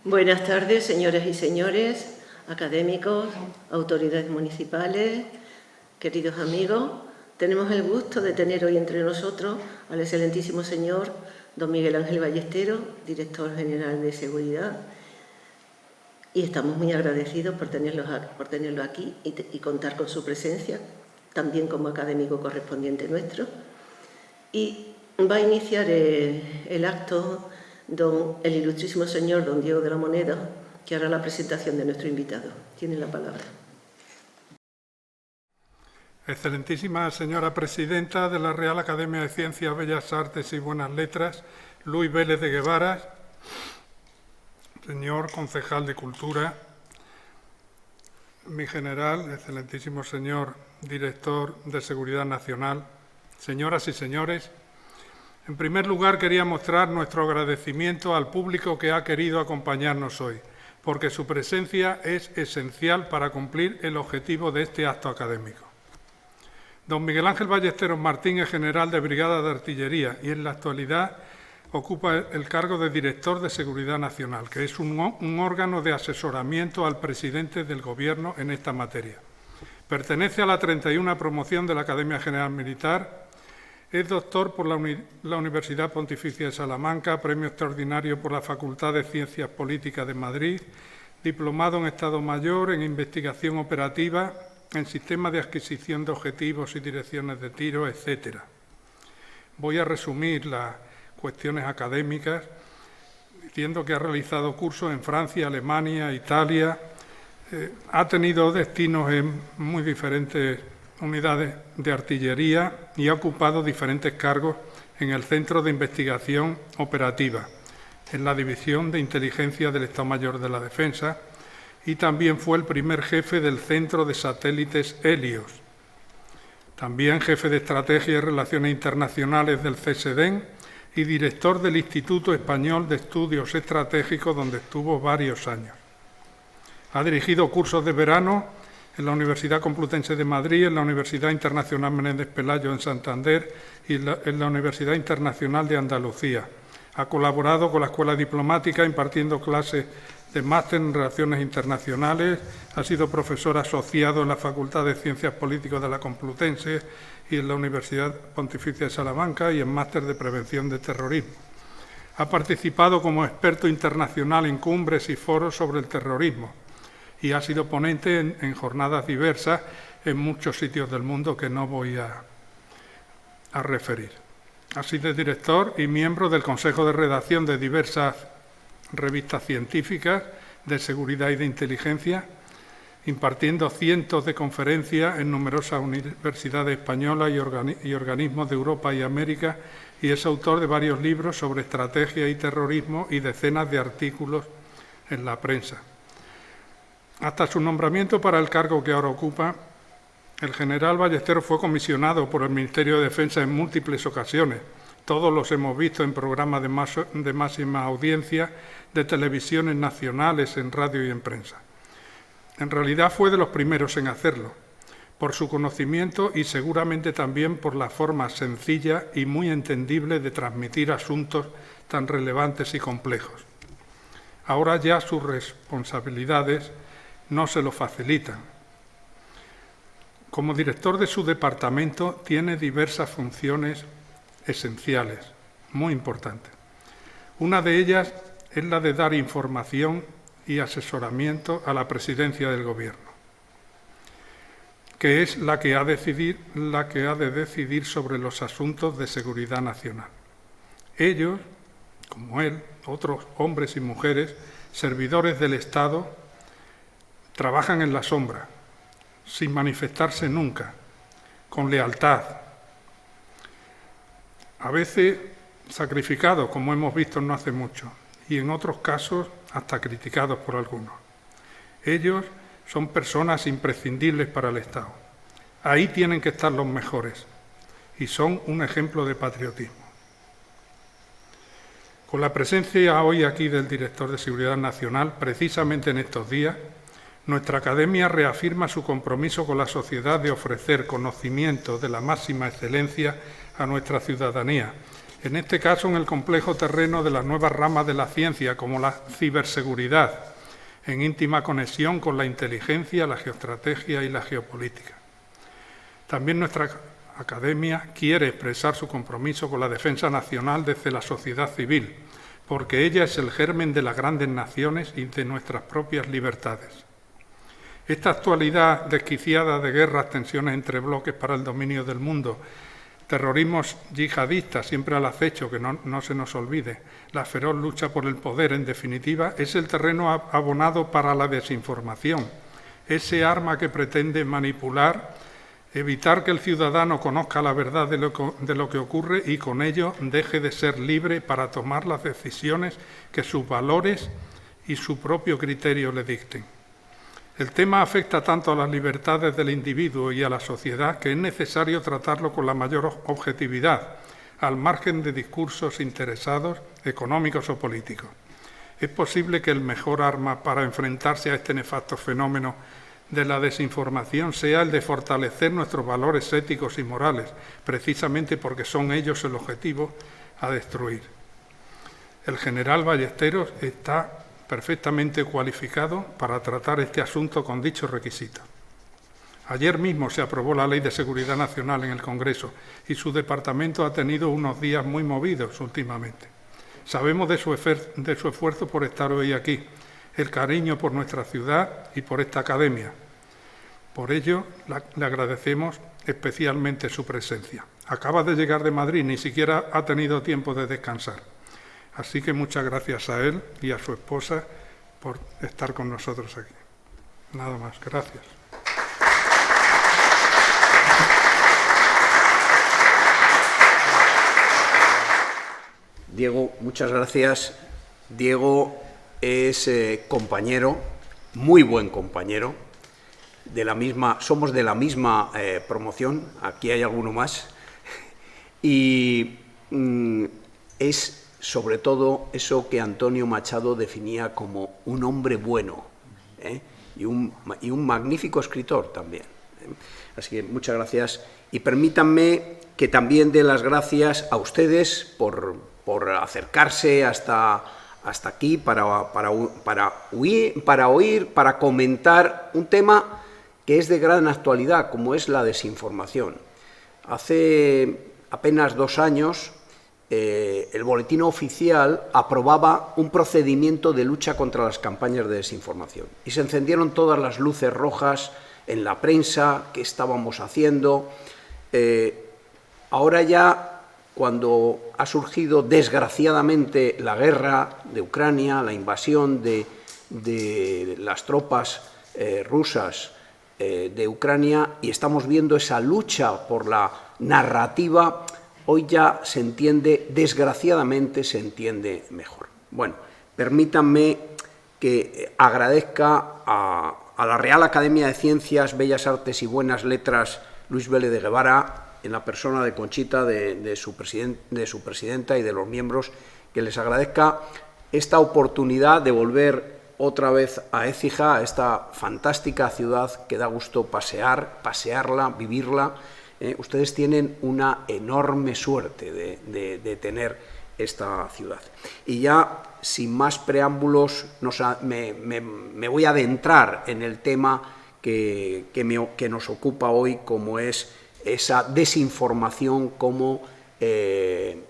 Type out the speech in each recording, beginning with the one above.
Buenas tardes, señoras y señores, académicos, autoridades municipales, queridos amigos. Tenemos el gusto de tener hoy entre nosotros al excelentísimo señor don Miguel Ángel Ballesteros, director general de Seguridad, y estamos muy agradecidos por tenerlo aquí y contar con su presencia, también como académico correspondiente nuestro. Y va a iniciar el acto el ilustrísimo señor don Diego de la Moneda, que hará la presentación de nuestro invitado. Tiene la palabra. Excelentísima señora presidenta de la Real Academia de Ciencias, Bellas Artes y Buenas Letras, Luis Vélez de Guevara, señor concejal de Cultura, mi general, excelentísimo señor director de Seguridad Nacional, señoras y señores, en primer lugar quería mostrar nuestro agradecimiento al público que ha querido acompañarnos hoy, porque su presencia es esencial para cumplir el objetivo de este acto académico. Don Miguel Ángel Ballesteros Martín es general de Brigada de Artillería y en la actualidad ocupa el cargo de director de Seguridad Nacional, que es un órgano de asesoramiento al presidente del Gobierno en esta materia. Pertenece a la 31 promoción de la Academia General Militar. Es doctor por la Universidad Pontificia de Salamanca, premio extraordinario por la Facultad de Ciencias Políticas de Madrid, diplomado en Estado Mayor, en investigación operativa, en sistemas de adquisición de objetivos y direcciones de tiro, etc. Voy a resumir las cuestiones académicas diciendo que ha realizado cursos en Francia, Alemania, Italia, ha tenido destinos en muy diferentes unidades de artillería y ha ocupado diferentes cargos en el Centro de Investigación Operativa, en la División de Inteligencia del Estado Mayor de la Defensa, y también fue el primer jefe del Centro de Satélites Helios. También jefe de Estrategia y Relaciones Internacionales del CSDEN y director del Instituto Español de Estudios Estratégicos, donde estuvo varios años. Ha dirigido cursos de verano en la Universidad Complutense de Madrid, en la Universidad Internacional Menéndez Pelayo en Santander y en la Universidad Internacional de Andalucía. Ha colaborado con la Escuela Diplomática impartiendo clases de máster en Relaciones Internacionales, ha sido profesor asociado en la Facultad de Ciencias Políticas de la Complutense y en la Universidad Pontificia de Salamanca y en máster de Prevención de Terrorismo. Ha participado como experto internacional en cumbres y foros sobre el terrorismo y ha sido ponente en jornadas diversas en muchos sitios del mundo que no voy a referir. Ha sido director y miembro del Consejo de Redacción de diversas revistas científicas de seguridad y de inteligencia, impartiendo cientos de conferencias en numerosas universidades españolas y organismos de Europa y América, y es autor de varios libros sobre estrategia y terrorismo y decenas de artículos en la prensa. Hasta su nombramiento para el cargo que ahora ocupa, el general Ballesteros fue comisionado por el Ministerio de Defensa en múltiples ocasiones. Todos los hemos visto en programas de máxima audiencia de televisiones nacionales, en radio y en prensa. En realidad fue de los primeros en hacerlo, por su conocimiento y seguramente también por la forma sencilla y muy entendible de transmitir asuntos tan relevantes y complejos. Ahora ya sus responsabilidades no se lo facilitan. Como director de su departamento tiene diversas funciones esenciales, muy importantes. Una de ellas es la de dar información y asesoramiento a la presidencia del Gobierno, que es la que ha de decidir sobre los asuntos de seguridad nacional. Ellos, como él, otros hombres y mujeres, servidores del Estado, trabajan en la sombra, sin manifestarse nunca, con lealtad, a veces sacrificados, como hemos visto no hace mucho, y en otros casos hasta criticados por algunos. Ellos son personas imprescindibles para el Estado. Ahí tienen que estar los mejores y son un ejemplo de patriotismo. Con la presencia hoy aquí del director de Seguridad Nacional, precisamente en estos días, nuestra Academia reafirma su compromiso con la sociedad de ofrecer conocimiento de la máxima excelencia a nuestra ciudadanía, en este caso en el complejo terreno de las nuevas ramas de la ciencia, como la ciberseguridad, en íntima conexión con la inteligencia, la geoestrategia y la geopolítica. También nuestra Academia quiere expresar su compromiso con la defensa nacional desde la sociedad civil, porque ella es el germen de las grandes naciones y de nuestras propias libertades. Esta actualidad desquiciada de guerras, tensiones entre bloques para el dominio del mundo, terrorismos yihadistas siempre al acecho, que no se nos olvide, la feroz lucha por el poder, en definitiva, es el terreno abonado para la desinformación, ese arma que pretende manipular, evitar que el ciudadano conozca la verdad de lo que ocurre y con ello deje de ser libre para tomar las decisiones que sus valores y su propio criterio le dicten. El tema afecta tanto a las libertades del individuo y a la sociedad que es necesario tratarlo con la mayor objetividad, al margen de discursos interesados, económicos o políticos. Es posible que el mejor arma para enfrentarse a este nefasto fenómeno de la desinformación sea el de fortalecer nuestros valores éticos y morales, precisamente porque son ellos el objetivo a destruir. El general Ballesteros está perfectamente cualificado para tratar este asunto con dichos requisitos. Ayer mismo se aprobó la Ley de Seguridad Nacional en el Congreso y su departamento ha tenido unos días muy movidos últimamente. Sabemos de su esfuerzo por estar hoy aquí, el cariño por nuestra ciudad y por esta academia. Por ello, le agradecemos especialmente su presencia. Acaba de llegar de Madrid, ni siquiera ha tenido tiempo de descansar. Así que muchas gracias a él y a su esposa por estar con nosotros aquí. Nada más, gracias. Diego, muchas gracias. Diego es compañero, muy buen compañero, somos de la misma promoción, aquí hay alguno más, y es sobre todo eso que Antonio Machado definía como un hombre bueno, y un magnífico escritor también. Así que muchas gracias y permítanme que también dé las gracias a ustedes por acercarse hasta aquí para oír, para comentar un tema que es de gran actualidad, como es la desinformación. Hace apenas 2 años, el Boletín Oficial aprobaba un procedimiento de lucha contra las campañas de desinformación. Y se encendieron todas las luces rojas en la prensa, qué estábamos haciendo. Ahora ya, cuando ha surgido desgraciadamente la guerra de Ucrania, la invasión de las tropas rusas de Ucrania, y estamos viendo esa lucha por la narrativa, hoy ya se entiende, desgraciadamente se entiende mejor. Bueno, permítanme que agradezca a la Real Academia de Ciencias, Bellas Artes y Buenas Letras Luis Vélez de Guevara, en la persona de Conchita, de su presidenta y de los miembros, que les agradezca esta oportunidad de volver otra vez a Écija, a esta fantástica ciudad que da gusto pasearla, vivirla. Ustedes tienen una enorme suerte de tener esta ciudad. Y ya, sin más preámbulos, me voy a adentrar en el tema que nos ocupa hoy, como es esa desinformación como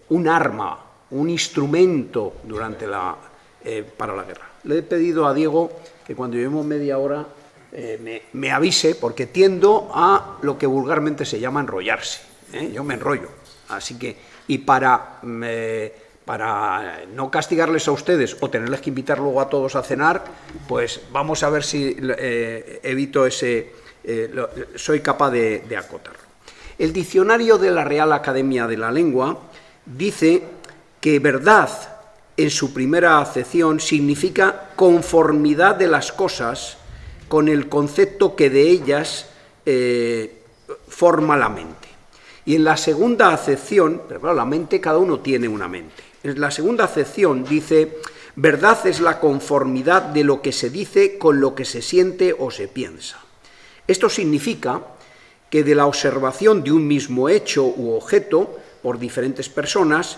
un arma, un instrumento para la guerra. Le he pedido a Diego que cuando llevemos media hora me avise, porque tiendo a lo que vulgarmente se llama enrollarse. Yo me enrollo. Así que, y para no castigarles a ustedes o tenerles que invitar luego a todos a cenar, pues vamos a ver si evito soy capaz de acotarlo. El diccionario de la Real Academia de la Lengua dice que verdad, en su primera acepción, significa conformidad de las cosas con el concepto que de ellas forma la mente. Y en la segunda acepción, pero claro, la mente, cada uno tiene una mente. En la segunda acepción dice, verdad es la conformidad de lo que se dice con lo que se siente o se piensa. Esto significa que de la observación de un mismo hecho u objeto por diferentes personas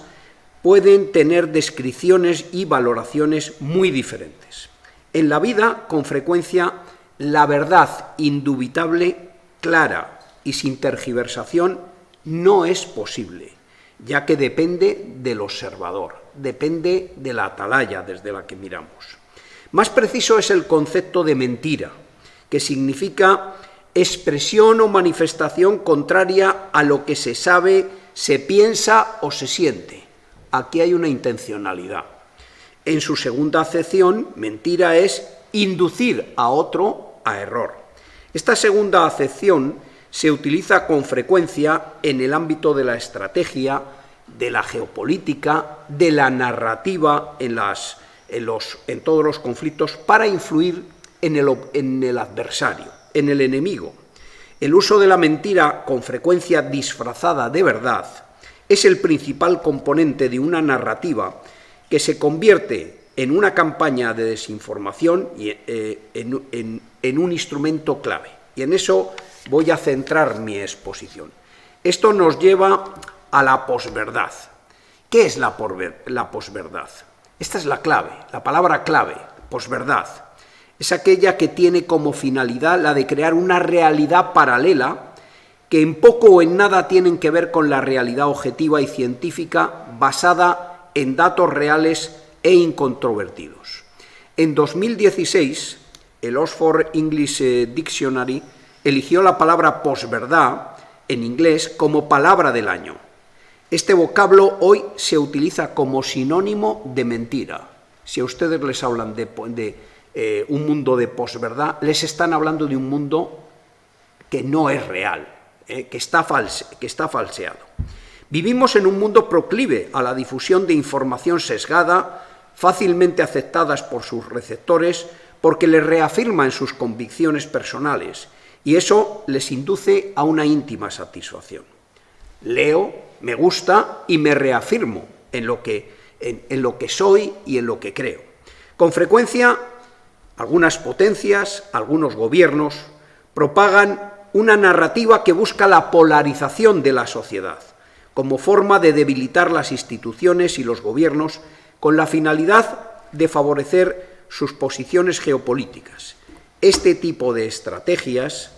pueden tener descripciones y valoraciones muy diferentes. En la vida, con frecuencia, la verdad indubitable, clara y sin tergiversación no es posible, ya que depende del observador, depende de la atalaya desde la que miramos. Más preciso es el concepto de mentira, que significa expresión o manifestación contraria a lo que se sabe, se piensa o se siente. Aquí hay una intencionalidad. En su segunda acepción, mentira es inducir a otro a error. Esta segunda acepción se utiliza con frecuencia en el ámbito de la estrategia, de la geopolítica, de la narrativa en todos los conflictos para influir en el adversario, en el enemigo. El uso de la mentira, con frecuencia disfrazada de verdad, es el principal componente de una narrativa que se convierte en una campaña de desinformación y en un instrumento clave. Y en eso voy a centrar mi exposición. Esto nos lleva a la posverdad. ¿Qué es la posverdad? Esta es la clave, la palabra clave, posverdad. Es aquella que tiene como finalidad la de crear una realidad paralela que en poco o en nada tienen que ver con la realidad objetiva y científica basada en datos reales e incontrovertidos. En 2016, el Oxford English Dictionary eligió la palabra posverdad en inglés como palabra del año. Este vocablo hoy se utiliza como sinónimo de mentira. Si a ustedes les hablan de un mundo de posverdad, les están hablando de un mundo que no es real, que está falseado. Vivimos en un mundo proclive a la difusión de información sesgada, fácilmente aceptadas por sus receptores, porque les reafirma en sus convicciones personales, y eso les induce a una íntima satisfacción. Leo, me gusta y me reafirmo en lo que soy y en lo que creo. Con frecuencia, algunas potencias, algunos gobiernos, propagan una narrativa que busca la polarización de la sociedad, como forma de debilitar las instituciones y los gobiernos con la finalidad de favorecer sus posiciones geopolíticas. Este tipo de estrategias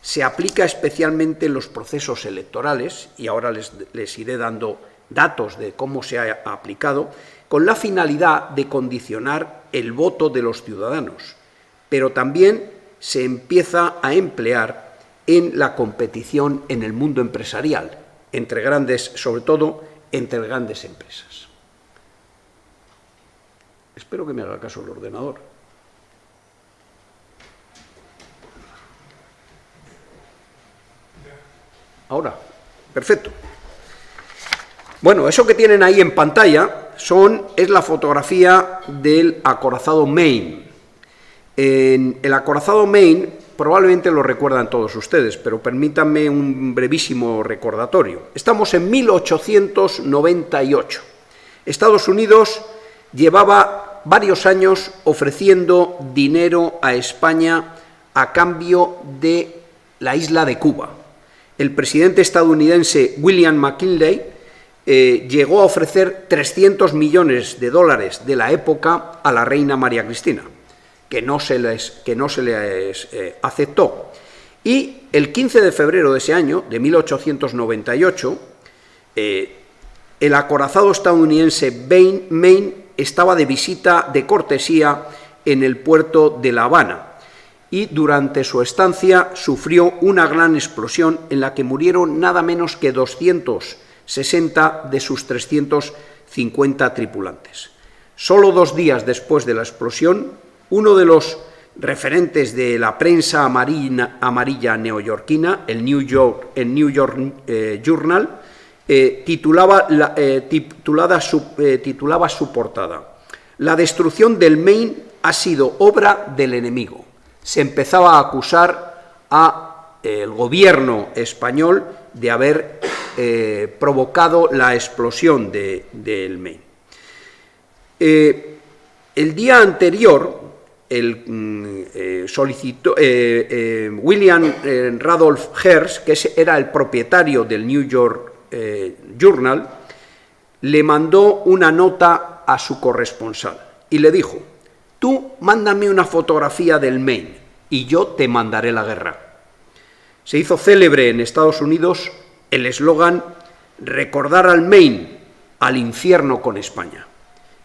se aplica especialmente en los procesos electorales, y ahora les iré dando datos de cómo se ha aplicado, con la finalidad de condicionar el voto de los ciudadanos, pero también se empieza a emplear en la competición en el mundo empresarial, sobre todo entre grandes empresas. Espero que me haga caso el ordenador. Ahora, perfecto. Bueno, eso que tienen ahí en pantalla es la fotografía del acorazado Maine. El acorazado Maine probablemente lo recuerdan todos ustedes, pero permítanme un brevísimo recordatorio. Estamos en 1898. Estados Unidos llevaba varios años ofreciendo dinero a España a cambio de la isla de Cuba. El presidente estadounidense William McKinley llegó a ofrecer $300 millones de la época a la reina María Cristina, que no se les aceptó. Y el 15 de febrero de ese año, de 1898, el acorazado estadounidense Maine estaba de visita de cortesía en el puerto de La Habana, y durante su estancia sufrió una gran explosión en la que murieron nada menos que 260 de sus 350 tripulantes. Solo 2 días después de la explosión, uno de los referentes de la prensa amarilla neoyorquina, el New York Journal, titulaba su portada: "La destrucción del Maine ha sido obra del enemigo". Se empezaba a acusar al gobierno español de haber provocado la explosión del Maine. El día anterior, William Randolph Hearst, que era el propietario del New York Journal, le mandó una nota a su corresponsal y le dijo: tú mándame una fotografía del Maine y yo te mandaré la guerra. Se hizo célebre en Estados Unidos el eslogan: recordar al Maine, al infierno con España.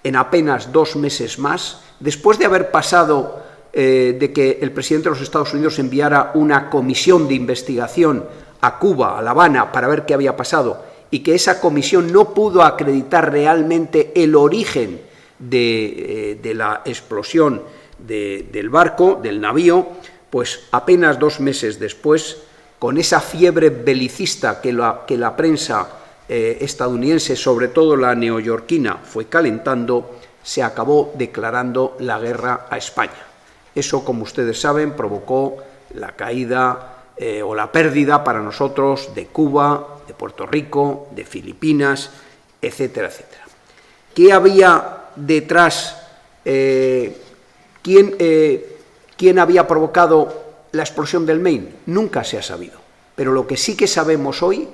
En apenas 2 meses más, después de haber pasado de que el presidente de los Estados Unidos enviara una comisión de investigación a Cuba, a La Habana, para ver qué había pasado, y que esa comisión no pudo acreditar realmente el origen de la explosión del barco, del navío, pues apenas 2 meses después, con esa fiebre belicista que la prensa estadounidense, sobre todo la neoyorquina, fue calentando, se acabó declarando la guerra a España. Eso, como ustedes saben, provocó la caída o la pérdida para nosotros de Cuba, de Puerto Rico, de Filipinas, etcétera, etcétera. ¿Qué había detrás? ¿Quién había provocado la explosión del Maine? Nunca se ha sabido. Pero lo que sí que sabemos hoy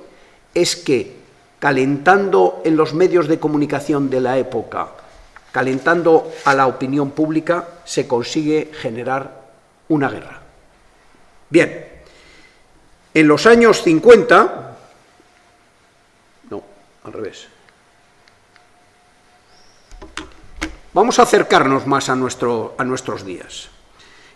es que, calentando en los medios de comunicación de la época, calentando a la opinión pública, se consigue generar una guerra. Bien, en los años 50... No, al revés. Vamos a acercarnos más a nuestros días.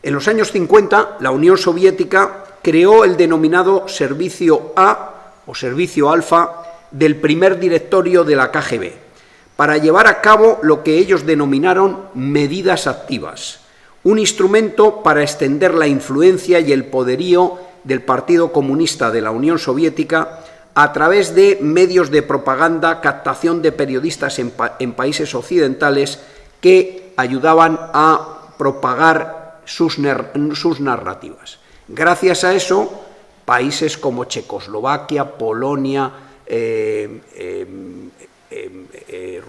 En los años 50, la Unión Soviética creó el denominado Servicio A o Servicio Alfa del primer directorio de la KGB, para llevar a cabo lo que ellos denominaron medidas activas, un instrumento para extender la influencia y el poderío del Partido Comunista de la Unión Soviética a través de medios de propaganda, captación de periodistas en países occidentales que ayudaban a propagar sus narrativas. Gracias a eso, países como Checoslovaquia, Polonia,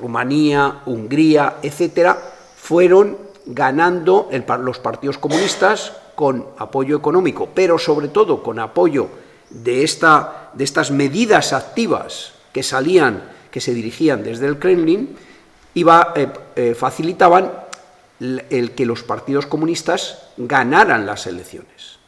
Rumanía, Hungría, etcétera, fueron ganando los partidos comunistas con apoyo económico, pero sobre todo con apoyo de estas medidas activas que se dirigían desde el Kremlin, facilitaban el que los partidos comunistas ganaran las elecciones.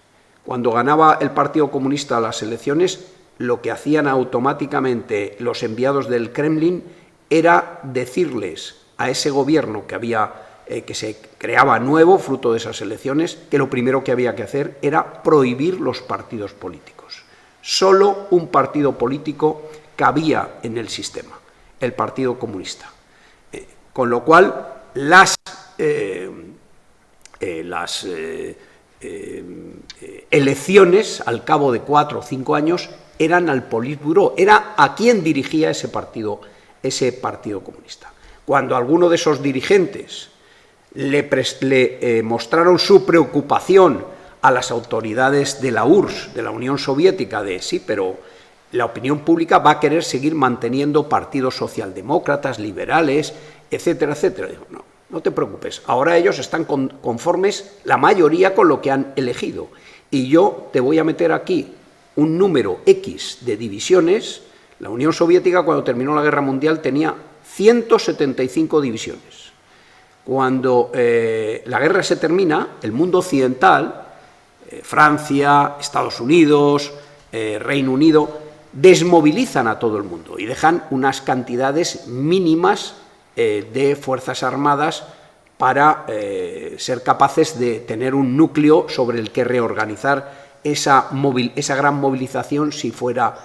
Cuando ganaba el Partido Comunista las elecciones, lo que hacían automáticamente los enviados del Kremlin era decirles a ese gobierno que se creaba nuevo, fruto de esas elecciones, que lo primero que había que hacer era prohibir los partidos políticos. Solo un partido político cabía en el sistema, el Partido Comunista. Con lo cual, las elecciones, al cabo de 4 o 5 años, eran al Politburó, era a quien dirigía ese partido comunista. Cuando alguno de esos dirigentes le mostraron su preocupación a las autoridades de la URSS, de la Unión Soviética, de sí, pero la opinión pública va a querer seguir manteniendo partidos socialdemócratas, liberales, etcétera, etcétera. Digo, no te preocupes, ahora ellos están conformes, la mayoría, con lo que han elegido. Y yo te voy a meter aquí un número X de divisiones. La Unión Soviética, cuando terminó la Guerra Mundial, tenía 175 divisiones. Cuando la guerra se termina, el mundo occidental, Francia, Estados Unidos, Reino Unido, desmovilizan a todo el mundo y dejan unas cantidades mínimas de fuerzas armadas para ser capaces de tener un núcleo sobre el que reorganizar esa gran movilización si fuera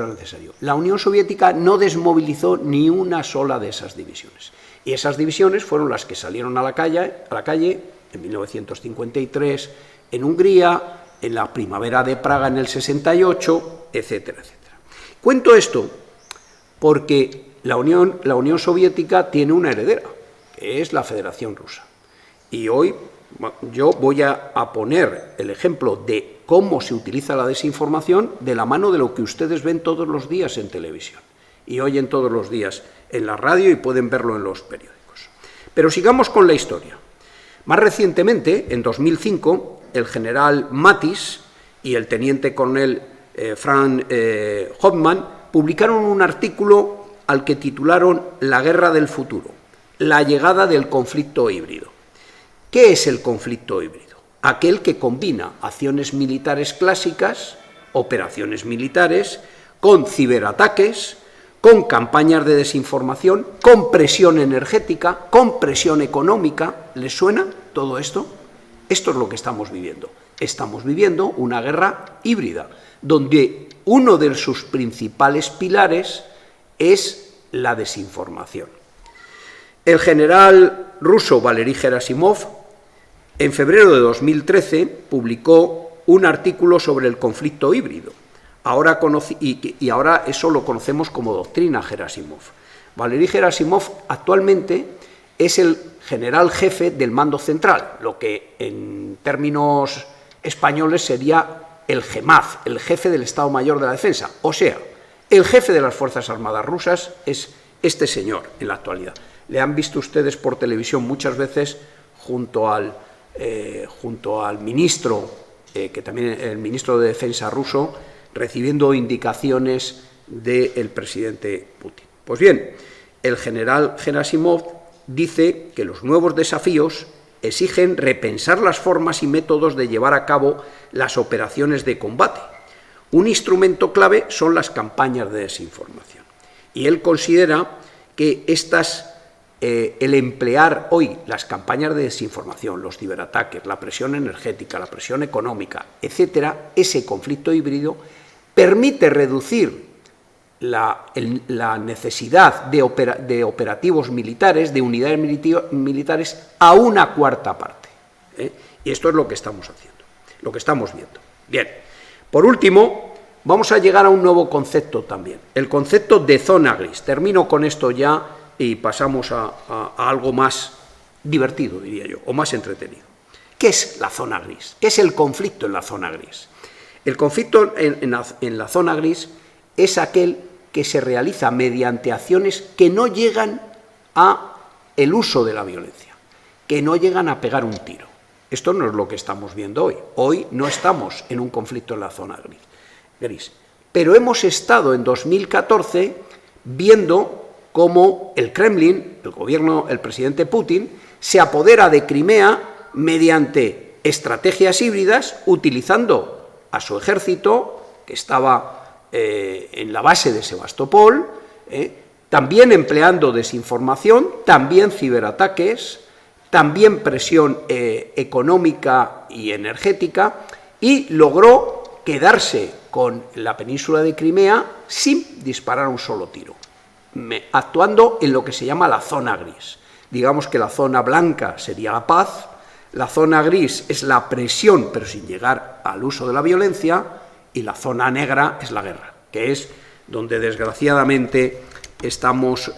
necesario. La Unión Soviética no desmovilizó ni una sola de esas divisiones. Y esas divisiones fueron las que salieron a la calle en 1953, en Hungría, en la primavera de Praga en el 68, etcétera, etcétera. Cuento esto porque la Unión Soviética tiene una heredera, que es la Federación Rusa. Y hoy yo voy a poner el ejemplo de cómo se utiliza la desinformación de la mano de lo que ustedes ven todos los días en televisión y oyen todos los días en la radio y pueden verlo en los periódicos. Pero sigamos con la historia. Más recientemente, en 2005, el general Matis y el teniente coronel Franz Hoffmann publicaron un artículo al que titularon La guerra del futuro, la llegada del conflicto híbrido. ¿Qué es el conflicto híbrido? Aquel que combina acciones militares clásicas, operaciones militares, con ciberataques, con campañas de desinformación, con presión energética, con presión económica. ¿Les suena todo esto? Esto es lo que estamos viviendo. Estamos viviendo una guerra híbrida, donde uno de sus principales pilares es la desinformación. El general ruso Valery Gerasimov, en febrero de 2013, publicó un artículo sobre el conflicto híbrido. Ahora eso lo conocemos como doctrina Gerasimov. Valery Gerasimov actualmente es el general jefe del mando central, lo que en términos españoles sería el GEMAZ, el jefe del Estado Mayor de la Defensa. O sea, el jefe de las Fuerzas Armadas rusas es este señor en la actualidad. Le han visto ustedes por televisión muchas veces junto al ministro, que también el ministro de Defensa ruso, recibiendo indicaciones del presidente Putin. Pues bien, el general Gerasimov dice que los nuevos desafíos exigen repensar las formas y métodos de llevar a cabo las operaciones de combate. Un instrumento clave son las campañas de desinformación. Y él considera que el emplear hoy las campañas de desinformación, los ciberataques, la presión energética, la presión económica, etcétera, ese conflicto híbrido permite reducir la necesidad de operativos militares, de unidades militares, a una cuarta parte. Y esto es lo que estamos haciendo, lo que estamos viendo. Bien, por último, vamos a llegar a un nuevo concepto también, el concepto de zona gris. Termino con esto ya y pasamos a algo más divertido, diría yo, o más entretenido. ¿Qué es la zona gris? ¿Qué es el conflicto en la zona gris? El conflicto en la zona gris es aquel que se realiza mediante acciones que no llegan a el uso de la violencia, que no llegan a pegar un tiro. Esto no es lo que estamos viendo hoy. Hoy no estamos en un conflicto en la zona gris. Pero hemos estado en 2014 viendo cómo el Kremlin, el gobierno, el presidente Putin, se apodera de Crimea mediante estrategias híbridas, utilizando a su ejército, que estaba en la base de Sebastopol, también empleando desinformación, también ciberataques, también presión económica y energética, y logró quedarse con la península de Crimea sin disparar un solo tiro, actuando en lo que se llama la zona gris. Digamos que la zona blanca sería la paz, la zona gris es la presión, pero sin llegar al uso de la violencia, y la zona negra es la guerra, que es donde desgraciadamente estamos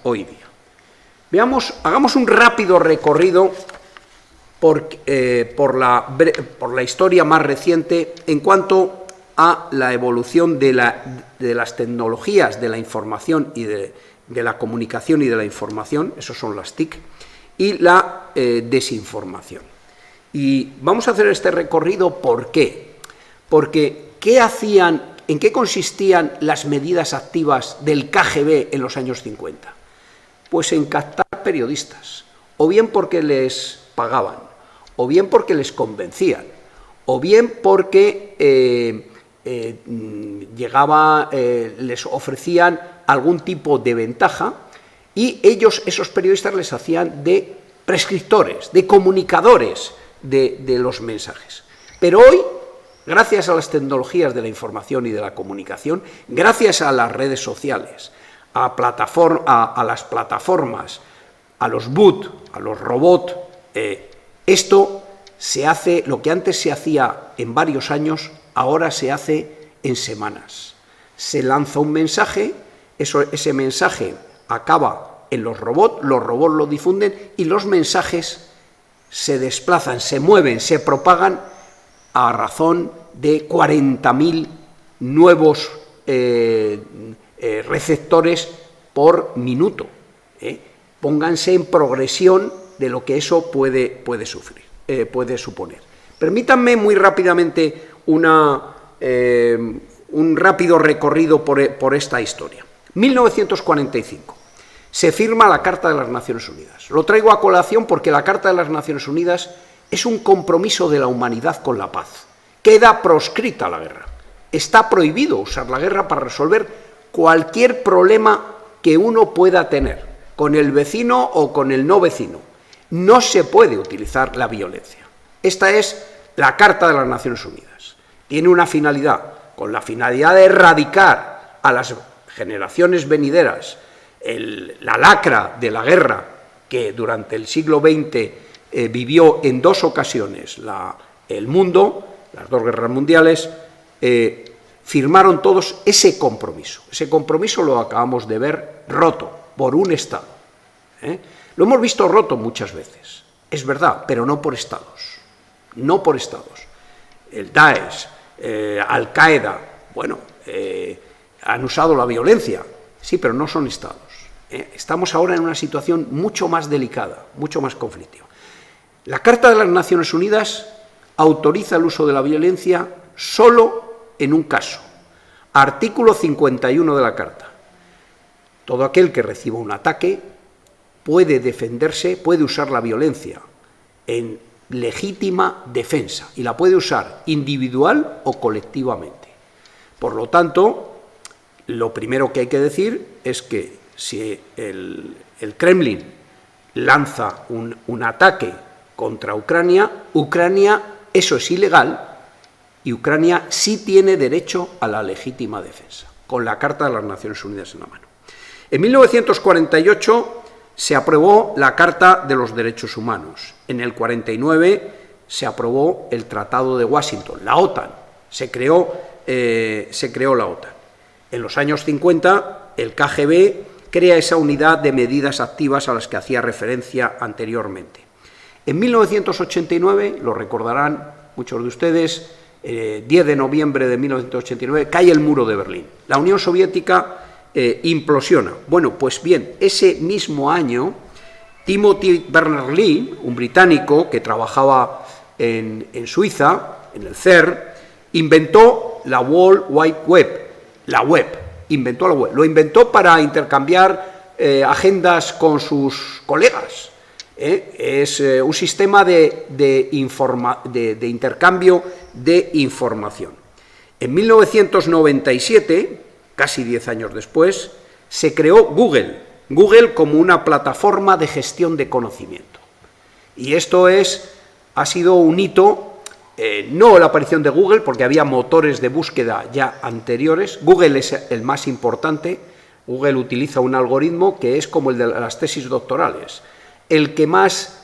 hoy día. Hagamos un rápido recorrido por la historia más reciente en cuanto a la evolución de las tecnologías de la información y de la comunicación y de la información, esos son las TIC, y la desinformación. Y vamos a hacer este recorrido, ¿por qué? Porque ¿en qué consistían las medidas activas del KGB en los años 50? Pues en captar periodistas, o bien porque les pagaban, o bien porque les convencían, o bien porque les ofrecían algún tipo de ventaja, y esos periodistas les hacían de prescriptores, de comunicadores de los mensajes. Pero hoy, gracias a las tecnologías de la información y de la comunicación, gracias a las redes sociales, a las plataformas, a los bots, a los robots, esto se hace, lo que antes se hacía en varios años, ahora se hace en semanas. Se lanza un mensaje, ese mensaje acaba en los robots lo difunden y los mensajes se desplazan, se mueven, se propagan a razón de 40.000 nuevos receptores por minuto. Pónganse en progresión de lo que eso puede suponer. Permítanme muy rápidamente un rápido recorrido por esta historia. 1945. Se firma la Carta de las Naciones Unidas. Lo traigo a colación porque la Carta de las Naciones Unidas es un compromiso de la humanidad con la paz. Queda proscrita la guerra. Está prohibido usar la guerra para resolver cualquier problema que uno pueda tener, con el vecino o con el no vecino. No se puede utilizar la violencia. Esta es la Carta de las Naciones Unidas. Tiene una finalidad, con la finalidad de erradicar a las generaciones venideras la lacra de la guerra que durante el siglo XX vivió en dos ocasiones el mundo, las dos guerras mundiales. Firmaron todos ese compromiso. Ese compromiso lo acabamos de ver roto por un Estado. Lo hemos visto roto muchas veces, es verdad, pero no por Estados. No por Estados. El Daesh, Al-Qaeda, bueno, han usado la violencia, sí, pero no son Estados. Estamos ahora en una situación mucho más delicada, mucho más conflictiva. La Carta de las Naciones Unidas autoriza el uso de la violencia solo en un caso. Artículo 51 de la Carta. Todo aquel que reciba un ataque puede defenderse, puede usar la violencia en legítima defensa y la puede usar individual o colectivamente. Por lo tanto, lo primero que hay que decir es que si el Kremlin lanza un ataque contra Ucrania, eso es ilegal y Ucrania sí tiene derecho a la legítima defensa, con la Carta de las Naciones Unidas en la mano. En 1948 se aprobó la Carta de los Derechos Humanos. En el 49 se aprobó el Tratado de Washington, la OTAN. Se creó la OTAN. En los años 50, el KGB crea esa unidad de medidas activas a las que hacía referencia anteriormente. En 1989, lo recordarán muchos de ustedes, 10 de noviembre de 1989, cae el muro de Berlín. La Unión Soviética implosiona. Bueno, pues bien, ese mismo año, Timothy Berners-Lee, un británico que trabajaba en Suiza, en el CERN, inventó la World Wide Web, la web, inventó la web. Lo inventó para intercambiar agendas con sus colegas. Es un sistema de intercambio de información. En 1997, casi 10 años después, se creó Google como una plataforma de gestión de conocimiento. Y esto ha sido un hito, no la aparición de Google, porque había motores de búsqueda ya anteriores. Google es el más importante. Google utiliza un algoritmo que es como el de las tesis doctorales.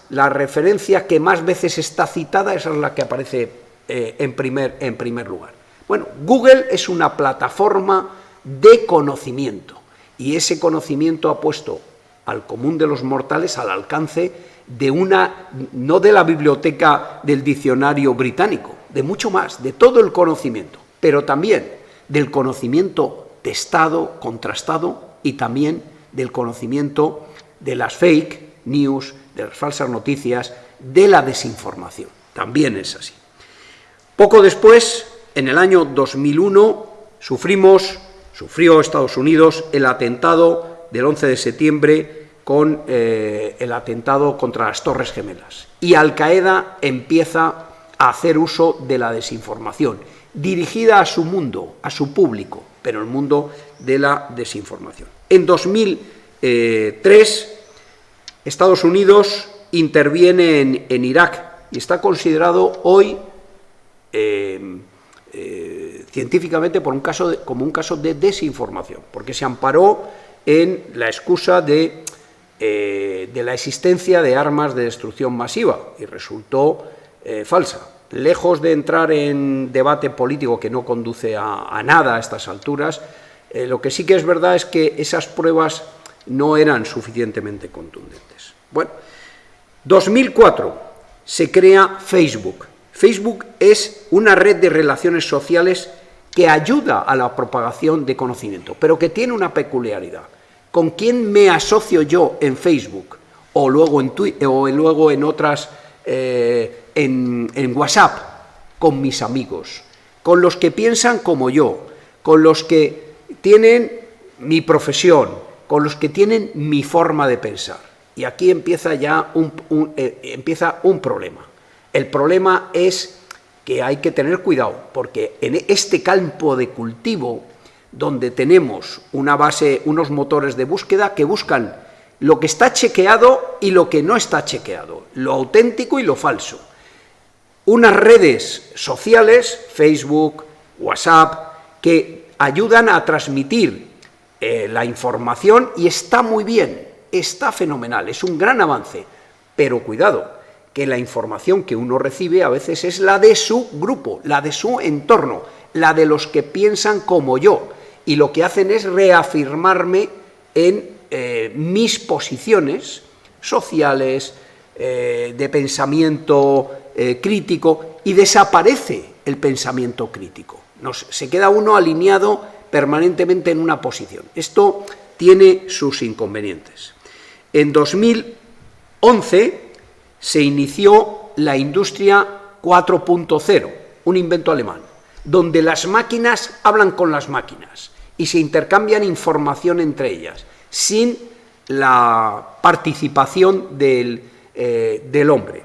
La referencia que más veces está citada, esa es la que aparece en primer lugar. Bueno, Google es una plataforma de conocimiento y ese conocimiento ha puesto al común de los mortales al alcance de no de la biblioteca del diccionario británico, de mucho más, de todo el conocimiento, pero también del conocimiento testado, contrastado y también del conocimiento de las fake news, de las falsas noticias, de la desinformación. También es así. Poco después, en el año 2001, sufrió Estados Unidos el atentado del 11 de septiembre con el atentado contra las Torres Gemelas. Y Al-Qaeda empieza a hacer uso de la desinformación, dirigida a su mundo, a su público, pero el mundo de la desinformación. En 2003, Estados Unidos interviene en Irak y está considerado hoy científicamente como un caso de desinformación, porque se amparó en la excusa de la existencia de armas de destrucción masiva y resultó falsa. Lejos de entrar en debate político que no conduce a nada a estas alturas, lo que sí que es verdad es que esas pruebas no eran suficientemente contundentes. Bueno, 2004 se crea Facebook. Facebook es una red de relaciones sociales que ayuda a la propagación de conocimiento, pero que tiene una peculiaridad. ¿Con quién me asocio yo en Facebook? O luego en Twitter, o luego en otras, en WhatsApp, con mis amigos, con los que piensan como yo, con los que tienen mi profesión, con los que tienen mi forma de pensar. Y aquí empieza ya empieza un problema. El problema es que hay que tener cuidado, porque en este campo de cultivo, donde tenemos una base, unos motores de búsqueda que buscan lo que está chequeado y lo que no está chequeado, lo auténtico y lo falso. Unas redes sociales, Facebook, WhatsApp, que ayudan a transmitir la información y está muy bien, está fenomenal, es un gran avance, pero cuidado, que la información que uno recibe a veces es la de su grupo, la de su entorno, la de los que piensan como yo, y lo que hacen es reafirmarme en mis posiciones sociales, de pensamiento crítico, y desaparece el pensamiento crítico. Se queda uno alineado permanentemente en una posición. Esto tiene sus inconvenientes. En 2011 se inició la industria 4.0, un invento alemán, donde las máquinas hablan con las máquinas y se intercambian información entre ellas, sin la participación del hombre.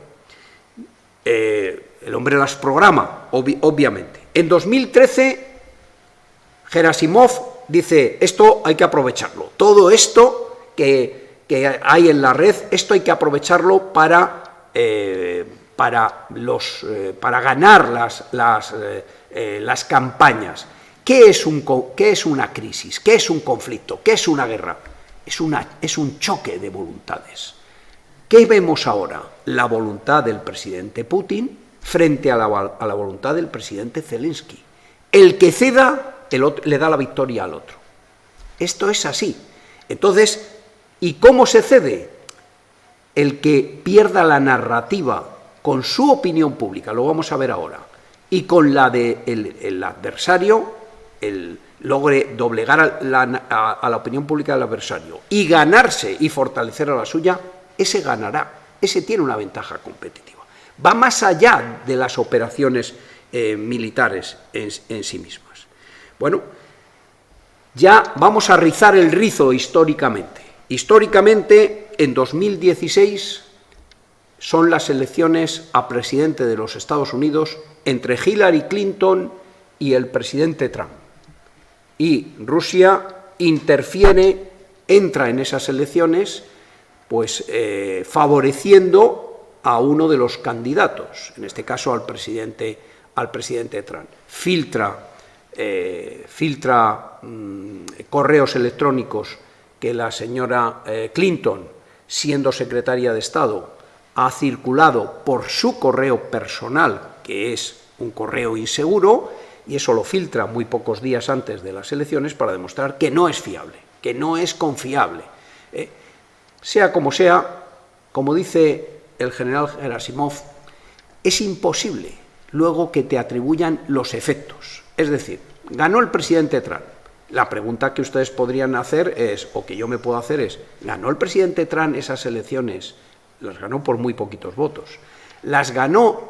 El hombre las programa, obviamente. En 2013, Gerasimov dice, esto hay que aprovecharlo. Todo esto que hay en la red, esto hay que aprovecharlo para ganar las campañas. ¿Qué es una crisis? ¿Qué es un conflicto? ¿Qué es una guerra? Es un choque de voluntades. ¿Qué vemos ahora? La voluntad del presidente Putin frente a la voluntad del presidente Zelensky. El que ceda le da la victoria al otro. Esto es así. Entonces, ¿y cómo se cede? El que pierda la narrativa con su opinión pública, lo vamos a ver ahora, y con la del adversario, logre doblegar a la opinión pública del adversario y ganarse y fortalecer a la suya, ese ganará, ese tiene una ventaja competitiva. Va más allá de las operaciones militares en sí mismas. Bueno, ya vamos a rizar el rizo históricamente. Históricamente, en 2016 son las elecciones a presidente de los Estados Unidos entre Hillary Clinton y el presidente Trump. Y Rusia interfiere, entra en esas elecciones, pues favoreciendo a uno de los candidatos, en este caso al presidente Trump. Filtra correos electrónicos que la señora Clinton, siendo secretaria de Estado, ha circulado por su correo personal, que es un correo inseguro, y eso lo filtra muy pocos días antes de las elecciones para demostrar que no es fiable, que no es confiable. Sea como sea, como dice el general Gerasimov, es imposible luego que te atribuyan los efectos. Es decir, ganó el presidente Trump. La pregunta que ustedes podrían hacer es, o que yo me puedo hacer es, ¿ganó el presidente Trump esas elecciones? Las ganó por muy poquitos votos. Las ganó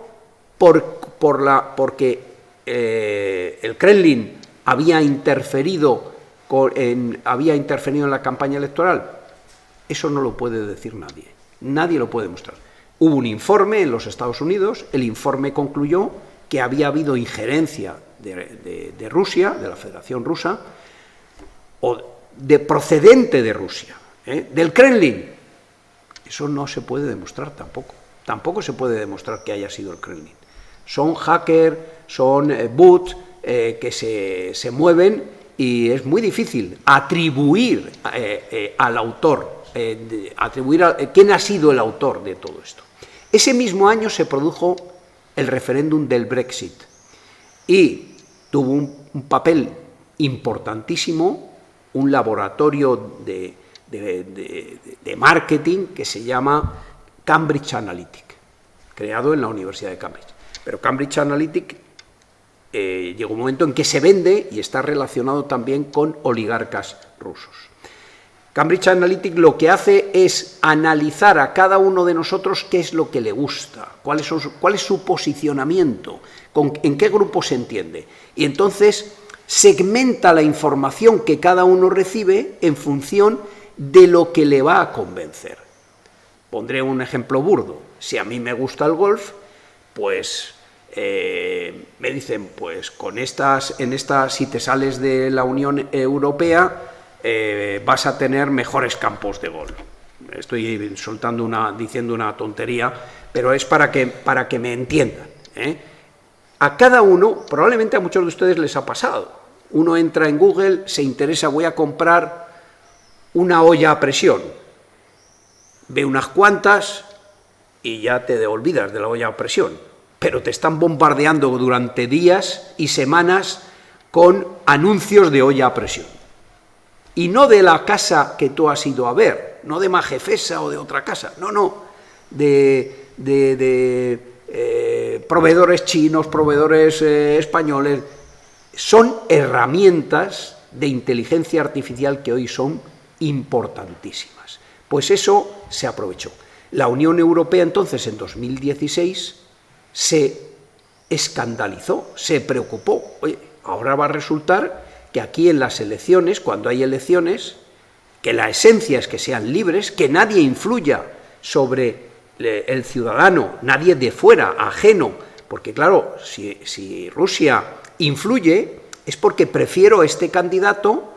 porque el Kremlin había interferido en la campaña electoral. Eso no lo puede decir nadie. Nadie lo puede demostrar. Hubo un informe en los Estados Unidos, el informe concluyó que había habido injerencia de Rusia, de la Federación Rusa, o procedente de Rusia, del Kremlin. Eso no se puede demostrar tampoco. Tampoco se puede demostrar que haya sido el Kremlin. Son hackers, son bots que se mueven y es muy difícil atribuir al autor, quién ha sido el autor de todo esto. Ese mismo año se produjo el referéndum del Brexit y tuvo un papel importantísimo un laboratorio de marketing que se llama Cambridge Analytica, creado en la Universidad de Cambridge. Pero Cambridge Analytica llegó un momento en que se vende y está relacionado también con oligarcas rusos. Cambridge Analytica lo que hace es analizar a cada uno de nosotros qué es lo que le gusta, cuál es su posicionamiento, en qué grupo se entiende. Y entonces segmenta la información que cada uno recibe en función de lo que le va a convencer. Pondré un ejemplo burdo. Si a mí me gusta el golf, pues me dicen, pues si te sales de la Unión Europea, vas a tener mejores campos de golf. Estoy diciendo una tontería, pero es para que me entiendan, ¿eh? A cada uno, probablemente a muchos de ustedes les ha pasado. Uno entra en Google, se interesa, voy a comprar una olla a presión. Ve unas cuantas y ya te olvidas de la olla a presión. Pero te están bombardeando durante días y semanas con anuncios de olla a presión. Y no de la casa que tú has ido a ver, no de Majefesa o de otra casa, no, de proveedores chinos, proveedores españoles. Son herramientas de inteligencia artificial que hoy son importantísimas. Pues eso se aprovechó. La Unión Europea entonces en 2016 se escandalizó, se preocupó. Oye, ahora va a resultar que aquí en las elecciones, cuando hay elecciones, que la esencia es que sean libres, que nadie influya sobre el ciudadano, nadie de fuera, ajeno, porque claro, si Rusia influye, es porque prefiero a este candidato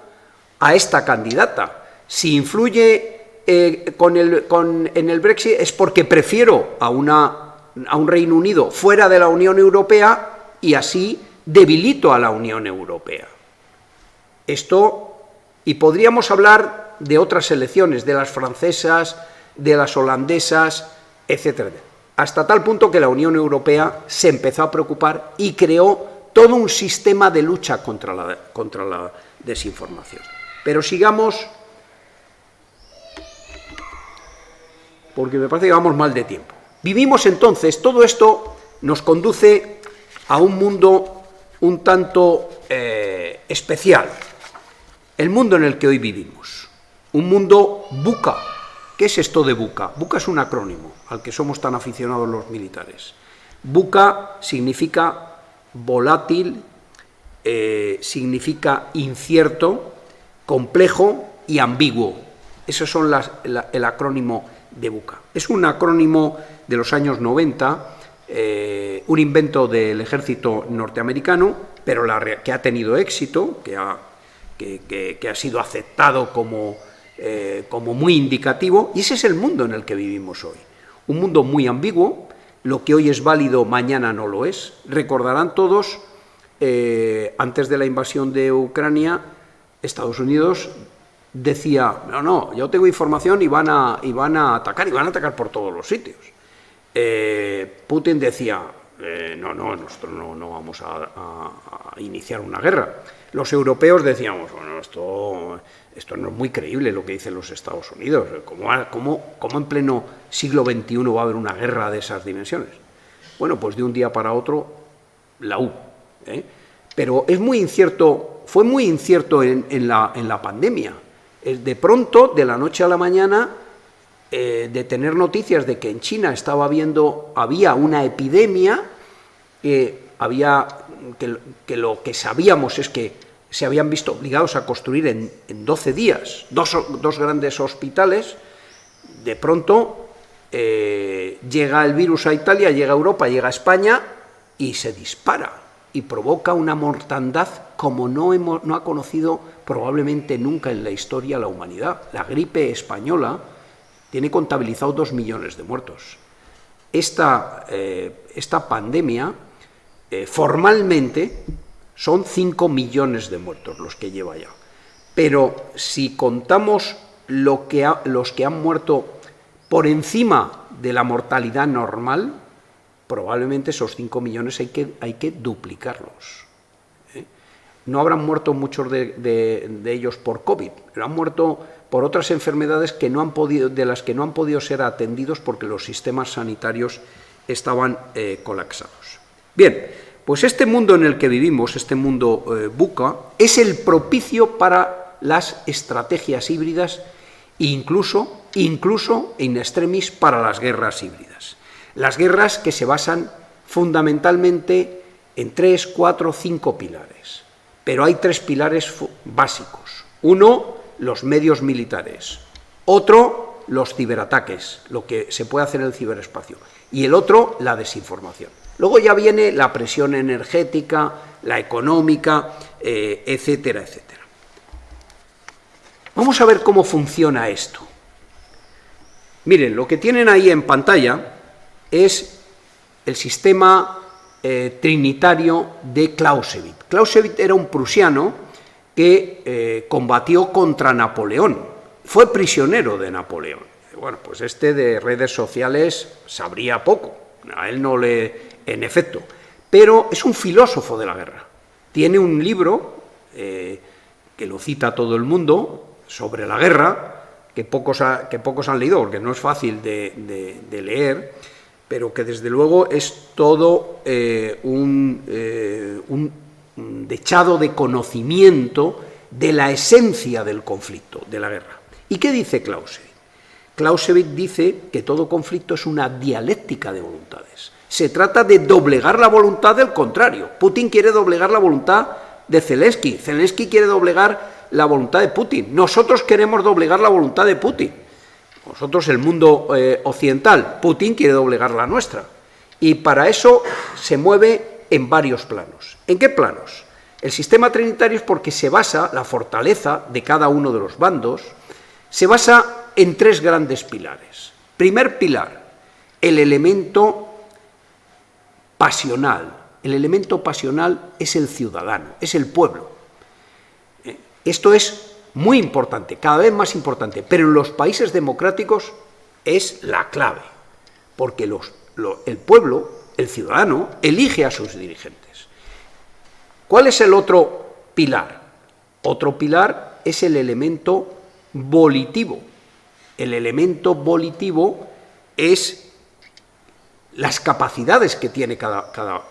a esta candidata. Si influye en el Brexit, es porque prefiero a un Reino Unido fuera de la Unión Europea y así debilito a la Unión Europea. Y podríamos hablar de otras elecciones, de las francesas, de las holandesas, etcétera, hasta tal punto que la Unión Europea se empezó a preocupar y creó todo un sistema de lucha contra la desinformación. Pero sigamos, porque me parece que vamos mal de tiempo. Vivimos entonces, todo esto nos conduce a un mundo un tanto especial, el mundo en el que hoy vivimos, un mundo VUCA. ¿Qué es esto de VUCA? VUCA es un acrónimo al que somos tan aficionados los militares. VUCA significa volátil, significa incierto, complejo y ambiguo. Esos son el acrónimo de VUCA. Es un acrónimo de los años 90, un invento del ejército norteamericano, pero que ha tenido éxito, que ha sido aceptado como muy indicativo, y ese es el mundo en el que vivimos hoy. Un mundo muy ambiguo, lo que hoy es válido mañana no lo es. Recordarán todos, antes de la invasión de Ucrania, Estados Unidos decía, no, yo tengo información y van a atacar por todos los sitios. Putin decía, nosotros no vamos a iniciar una guerra. Los europeos decíamos, bueno, esto no es muy creíble lo que dicen los Estados Unidos. ¿Cómo en pleno siglo XXI va a haber una guerra de esas dimensiones? Bueno, pues de un día para otro la hubo. Pero es muy incierto, fue muy incierto en la pandemia. De pronto, de la noche a la mañana, de tener noticias de que en China había una epidemia, que lo que sabíamos es que se habían visto obligados a construir en 12 días dos grandes hospitales. De pronto llega el virus a Italia, llega a Europa, llega a España y se dispara y provoca una mortandad como no ha conocido probablemente nunca en la historia la humanidad. La gripe española tiene contabilizados 2 millones de muertos. Esta pandemia formalmente son 5 millones de muertos los que lleva ya. Pero si contamos los que han muerto por encima de la mortalidad normal, probablemente esos 5 millones hay que duplicarlos. No habrán muerto muchos de ellos por COVID, pero han muerto por otras enfermedades de las que no han podido ser atendidos porque los sistemas sanitarios estaban colapsados. Bien, pues este mundo en el que vivimos, este mundo VUCA, es el propicio para las estrategias híbridas e incluso in extremis para las guerras híbridas. Las guerras que se basan fundamentalmente en 3, 4, 5 pilares. pero hay tres pilares básicos. Uno, los medios militares. Otro, los ciberataques, lo que se puede hacer en el ciberespacio. Y el otro, la desinformación. Luego ya viene la presión energética, la económica, etcétera, etcétera. Vamos a ver cómo funciona esto. Miren, lo que tienen ahí en pantalla es el sistema trinitario de Clausewitz. Clausewitz era un prusiano que combatió contra Napoleón, fue prisionero de Napoleón. Bueno, pues este de redes sociales sabría poco, a él no le... en efecto, pero es un filósofo de la guerra. Tiene un libro que lo cita todo el mundo sobre la guerra, que pocos han leído, porque no es fácil de leer, pero que desde luego es todo un dechado de conocimiento de la esencia del conflicto, de la guerra. ¿Y qué dice Clausewitz? Clausewitz dice que todo conflicto es una dialéctica de voluntades. Se trata de doblegar la voluntad del contrario. Putin quiere doblegar la voluntad de Zelensky. Zelensky quiere doblegar la voluntad de Putin. Nosotros queremos doblegar la voluntad de Putin. Nosotros, el mundo occidental, Putin quiere doblegar la nuestra. Y para eso se mueve en varios planos. ¿En qué planos? El sistema trinitario es porque se basa, la fortaleza de cada uno de los bandos, se basa en tres grandes pilares. Primer pilar, el elemento pasional. El elemento pasional es el ciudadano, es el pueblo. Esto es muy importante, cada vez más importante, pero en los países democráticos es la clave, porque el pueblo, el ciudadano, elige a sus dirigentes. ¿Cuál es el otro pilar? Otro pilar es el elemento volitivo. El elemento volitivo es las capacidades que tiene cada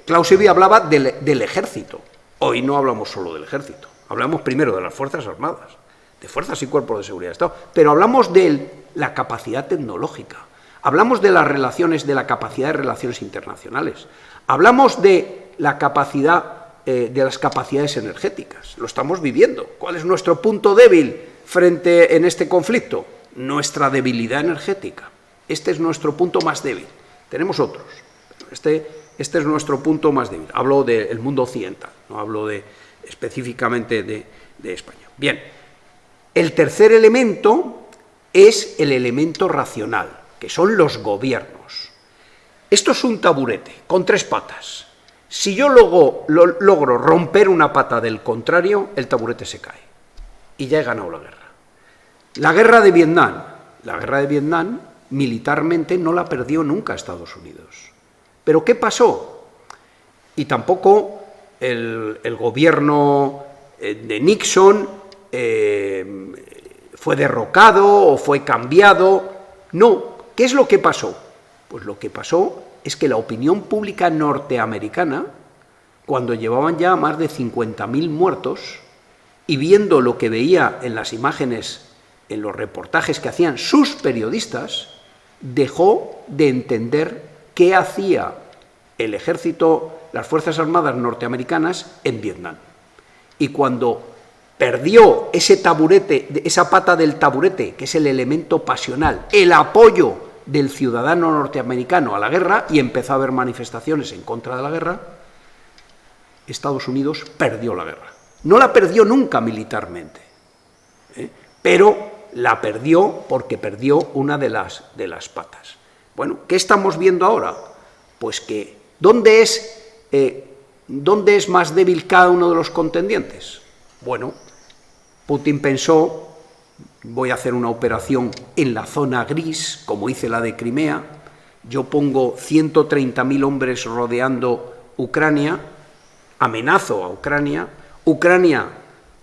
Clausewitz hablaba del ejército. Hoy no hablamos solo del ejército, hablamos primero de las Fuerzas Armadas, de fuerzas y cuerpos de seguridad de Estado, pero hablamos de la capacidad tecnológica, hablamos de las relaciones, de la capacidad de relaciones internacionales, hablamos de la capacidad, de las capacidades energéticas. Lo estamos viviendo. ¿Cuál es nuestro punto débil en este conflicto? Nuestra debilidad energética. Este es nuestro punto más débil. Tenemos otros. Este es nuestro punto más débil. Hablo del mundo occidental, no hablo específicamente de España. Bien, el tercer elemento es el elemento racional, que son los gobiernos. Esto es un taburete con tres patas. Si yo logro romper una pata del contrario, el taburete se cae. Y ya he ganado la guerra. La guerra de Vietnam, militarmente no la perdió nunca Estados Unidos. ¿Pero qué pasó? Y tampoco el gobierno de Nixon fue derrocado o fue cambiado. No. ¿Qué es lo que pasó? Pues lo que pasó es que la opinión pública norteamericana, cuando llevaban ya más de 50.000 muertos, y viendo lo que veía en las imágenes, en los reportajes que hacían sus periodistas, dejó de entender qué hacía el ejército, las Fuerzas Armadas norteamericanas en Vietnam. Y cuando perdió ese taburete, esa pata del taburete, que es el elemento pasional, el apoyo del ciudadano norteamericano a la guerra, y empezó a haber manifestaciones en contra de la guerra, Estados Unidos perdió la guerra. No la perdió nunca militarmente, pero la perdió porque perdió una de las patas. Bueno, ¿qué estamos viendo ahora? Pues que ¿dónde es más débil cada uno de los contendientes? Bueno, Putin pensó, voy a hacer una operación en la zona gris, como hice la de Crimea, yo pongo 130.000 hombres rodeando Ucrania, amenazo a Ucrania, Ucrania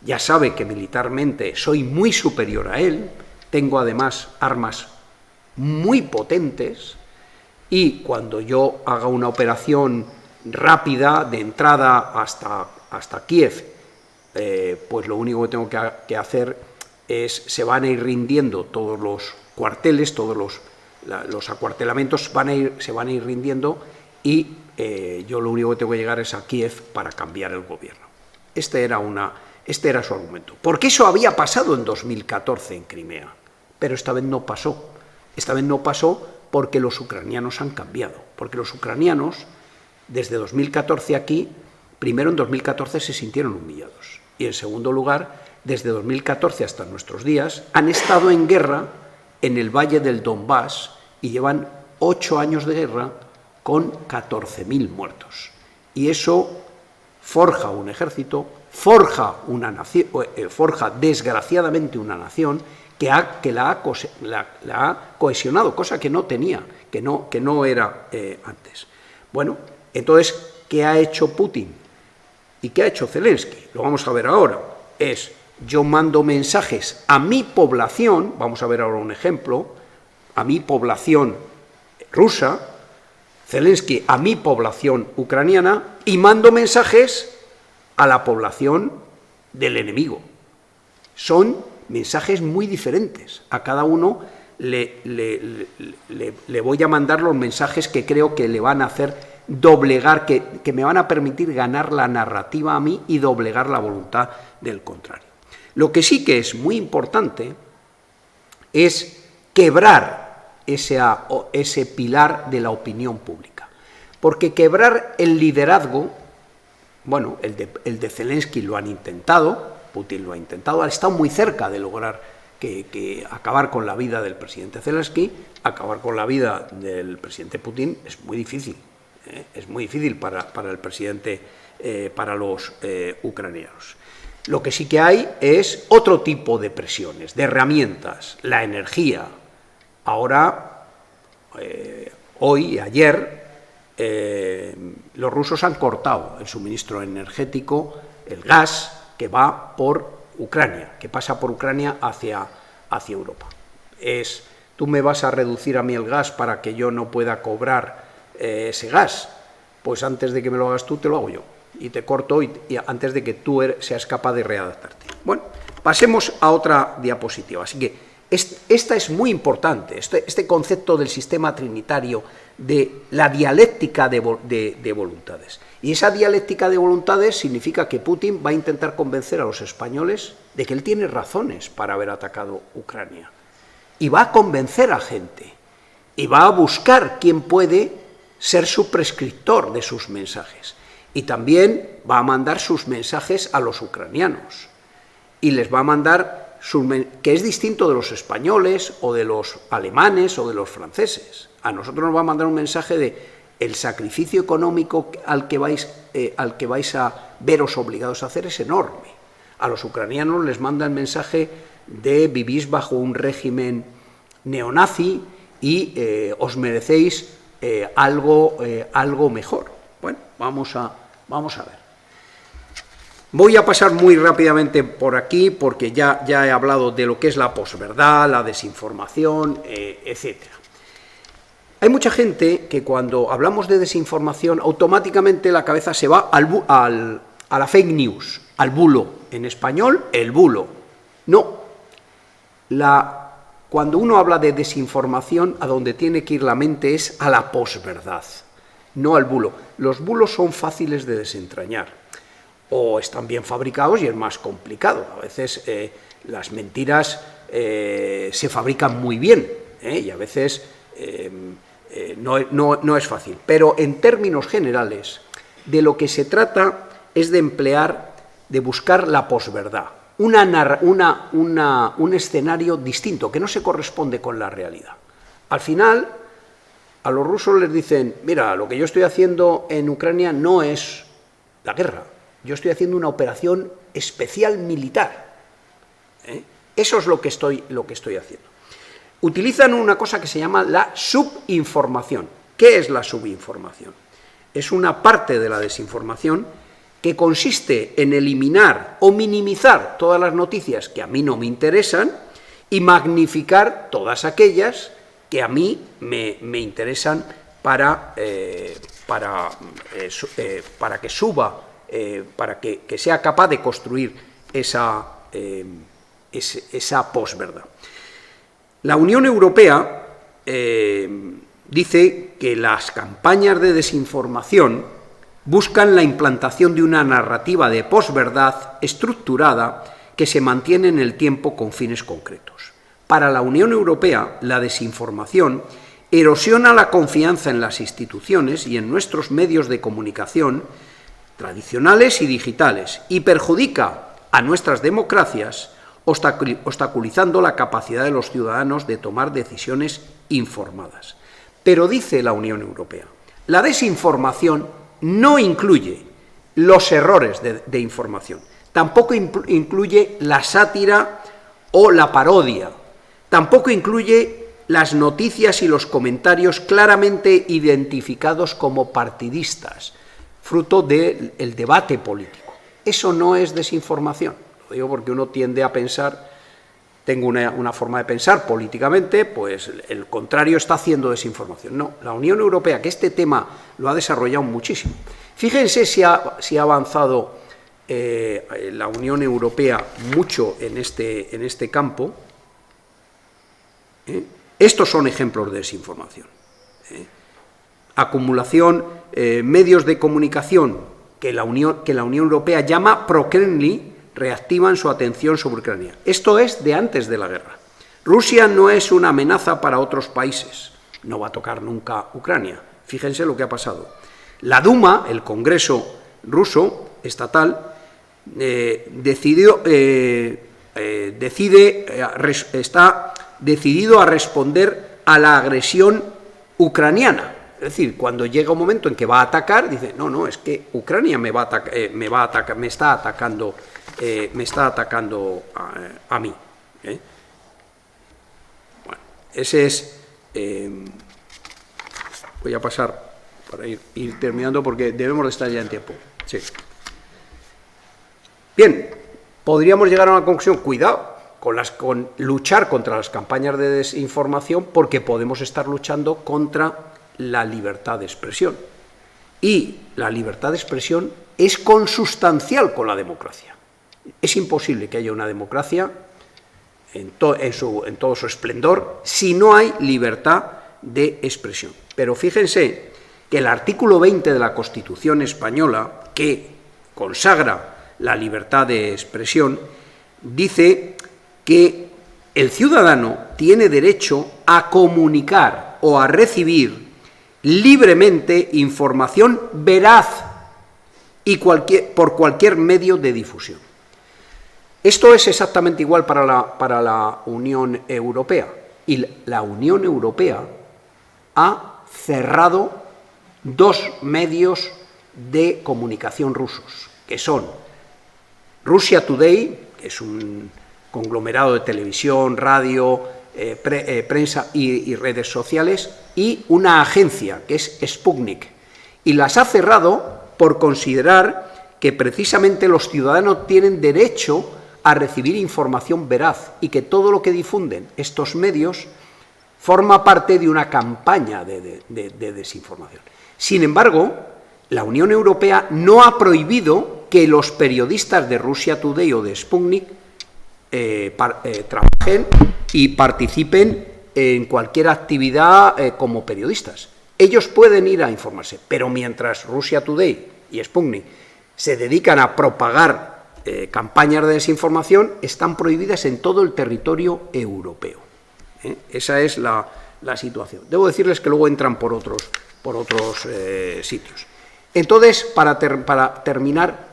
ya sabe que militarmente soy muy superior a él, tengo además armas muy potentes, y cuando yo haga una operación rápida de entrada hasta Kiev, pues lo único que tengo que hacer se van a ir rindiendo todos los cuarteles, todos los acuartelamientos se van a ir rindiendo, y yo lo único que tengo que llegar es a Kiev para cambiar el gobierno. Este era su argumento. Porque eso había pasado en 2014 en Crimea, pero esta vez no pasó. Esta vez no pasó porque los ucranianos han cambiado, porque los ucranianos, desde 2014 aquí, primero en 2014 se sintieron humillados, y en segundo lugar, desde 2014 hasta nuestros días, han estado en guerra en el valle del Donbass y llevan 8 años de guerra con 14.000 muertos. Y eso forja un ejército, forja una nación, forja desgraciadamente una nación que la ha cohesionado, cosa que no tenía, que no era antes. Bueno, entonces, ¿qué ha hecho Putin? ¿Y qué ha hecho Zelensky? Lo vamos a ver ahora. Yo mando mensajes a mi población, vamos a ver ahora un ejemplo, a mi población rusa, Zelensky a mi población ucraniana, y mando mensajes a la población del enemigo. Son mensajes muy diferentes. A cada uno le voy a mandar los mensajes que creo que le van a hacer doblegar, que me van a permitir ganar la narrativa a mí y doblegar la voluntad del contrario. Lo que sí que es muy importante es quebrar ese pilar de la opinión pública. Porque quebrar el liderazgo, bueno, el de Zelensky lo han intentado, Putin lo ha intentado, ha estado muy cerca de lograr que acabar con la vida del presidente Zelensky. Acabar con la vida del presidente Putin es muy difícil. Es muy difícil para el presidente, para los ucranianos. Lo que sí que hay es otro tipo de presiones, de herramientas, la energía. Ahora, hoy y ayer, los rusos han cortado el suministro energético, el gas, que va por Ucrania, que pasa por Ucrania hacia Europa. ¿Tú me vas a reducir a mí el gas para que yo no pueda cobrar ese gas? Pues antes de que me lo hagas tú, te lo hago yo. Y te corto y antes de que tú seas capaz de readaptarte. Bueno, pasemos a otra diapositiva. Así que esta es muy importante, este concepto del sistema trinitario, de la dialéctica de voluntades. Y esa dialéctica de voluntades significa que Putin va a intentar convencer a los españoles de que él tiene razones para haber atacado Ucrania. Y va a convencer a gente. Y va a buscar quién puede ser su prescriptor de sus mensajes. Y también va a mandar sus mensajes a los ucranianos. Y les va a mandar, que es distinto de los españoles, o de los alemanes, o de los franceses. A nosotros nos va a mandar un mensaje de el sacrificio económico al que vais a veros obligados a hacer es enorme. A los ucranianos les manda el mensaje de vivís bajo un régimen neonazi y os merecéis algo mejor. Bueno, vamos a ver. Voy a pasar muy rápidamente por aquí porque ya he hablado de lo que es la posverdad, la desinformación, etc. Hay mucha gente que cuando hablamos de desinformación automáticamente la cabeza se va a la fake news, al bulo. En español, el bulo. No. Cuando uno habla de desinformación, a donde tiene que ir la mente es a la posverdad, no al bulo. Los bulos son fáciles de desentrañar, o están bien fabricados y es más complicado. A veces las mentiras se fabrican muy bien, y a veces no es fácil. Pero en términos generales, de lo que se trata es de buscar la posverdad. Un escenario distinto, que no se corresponde con la realidad. Al final, a los rusos les dicen, mira, lo que yo estoy haciendo en Ucrania no es la guerra, yo estoy haciendo una operación especial militar. Eso es lo que estoy haciendo. Utilizan una cosa que se llama la subinformación. ¿Qué es la subinformación? Es una parte de la desinformación que consiste en eliminar o minimizar todas las noticias que a mí no me interesan y magnificar todas aquellas que a mí me interesan para que suba, para que sea capaz de construir esa posverdad. La Unión Europea dice que las campañas de desinformación buscan la implantación de una narrativa de posverdad estructurada que se mantiene en el tiempo con fines concretos. Para la Unión Europea, la desinformación erosiona la confianza en las instituciones y en nuestros medios de comunicación tradicionales y digitales y perjudica a nuestras democracias, obstaculizando la capacidad de los ciudadanos de tomar decisiones informadas. Pero dice la Unión Europea, la desinformación no incluye los errores de información, tampoco incluye la sátira o la parodia, tampoco incluye las noticias y los comentarios claramente identificados como partidistas, fruto del debate político. Eso no es desinformación. Lo digo porque uno tiende a pensar, tengo una forma de pensar políticamente, pues el contrario está haciendo desinformación. No, la Unión Europea, que este tema lo ha desarrollado muchísimo. Fíjense si ha avanzado la Unión Europea mucho en este campo. Estos son ejemplos de desinformación. Acumulación, medios de comunicación que la Unión Europea llama pro-Kremlin, reactivan su atención sobre Ucrania. Esto es de antes de la guerra. Rusia no es una amenaza para otros países. No va a tocar nunca Ucrania. Fíjense lo que ha pasado. La Duma, el Congreso ruso estatal, está decidido a responder a la agresión ucraniana. Es decir, cuando llega un momento en que va a atacar, dice, no, es que Ucrania me está atacando a mí. Bueno, ese es... voy a pasar para ir terminando porque debemos de estar ya en tiempo. Sí. Bien, podríamos llegar a una conclusión, cuidado con luchar contra las campañas de desinformación, porque podemos estar luchando contra la libertad de expresión. Y la libertad de expresión es consustancial con la democracia. Es imposible que haya una democracia en todo su esplendor si no hay libertad de expresión. Pero fíjense que el artículo 20 de la Constitución española, que consagra la libertad de expresión, dice que el ciudadano tiene derecho a comunicar o a recibir libremente información veraz y por cualquier medio de difusión. Esto es exactamente igual para la Unión Europea. Y la Unión Europea ha cerrado dos medios de comunicación rusos, que son Russia Today, que es un conglomerado de televisión, radio, prensa y redes sociales, y una agencia, que es Sputnik. Y las ha cerrado por considerar que precisamente los ciudadanos tienen derecho a recibir información veraz y que todo lo que difunden estos medios forma parte de una campaña de desinformación. Sin embargo, la Unión Europea no ha prohibido que los periodistas de Russia Today o de Sputnik trabajen y participen en cualquier actividad como periodistas. Ellos pueden ir a informarse, pero mientras Russia Today y Sputnik se dedican a propagar campañas de desinformación, están prohibidas en todo el territorio europeo. Esa es la situación. Debo decirles que luego entran por otros sitios. Entonces, para terminar,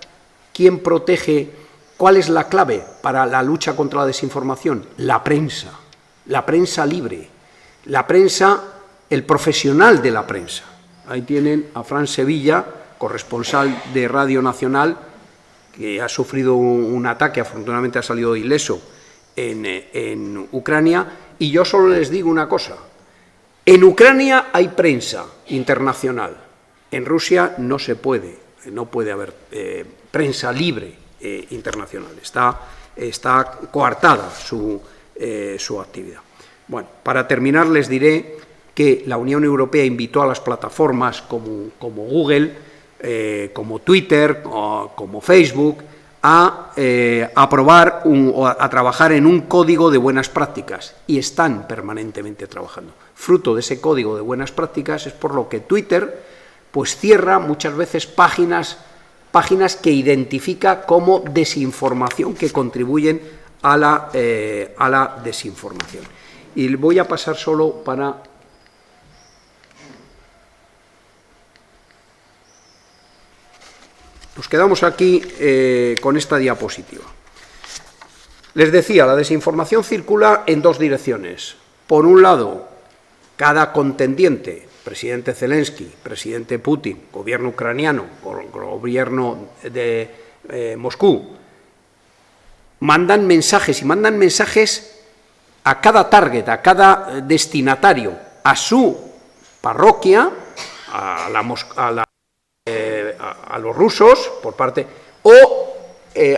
¿quién protege? ¿Cuál es la clave para la lucha contra la desinformación? La prensa libre, la prensa, el profesional de la prensa. Ahí tienen a Fran Sevilla, corresponsal de Radio Nacional, que ha sufrido un ataque, afortunadamente ha salido ileso en Ucrania, y yo solo les digo una cosa: en Ucrania hay prensa internacional, en Rusia no puede haber prensa libre internacional, está coartada su actividad. Bueno, para terminar les diré que la Unión Europea invitó a las plataformas como Google, como Twitter, como Facebook, a aprobar o a trabajar en un código de buenas prácticas, y están permanentemente trabajando. Fruto de ese código de buenas prácticas es por lo que Twitter pues cierra muchas veces páginas que identifica como desinformación, que contribuyen a la desinformación. Y voy a pasar solo para... Nos quedamos aquí con esta diapositiva. Les decía, la desinformación circula en dos direcciones. Por un lado, cada contendiente, presidente Zelensky, presidente Putin, gobierno ucraniano, gobierno de Moscú, mandan mensajes a cada target, a cada destinatario, a su parroquia, a los rusos, por parte, o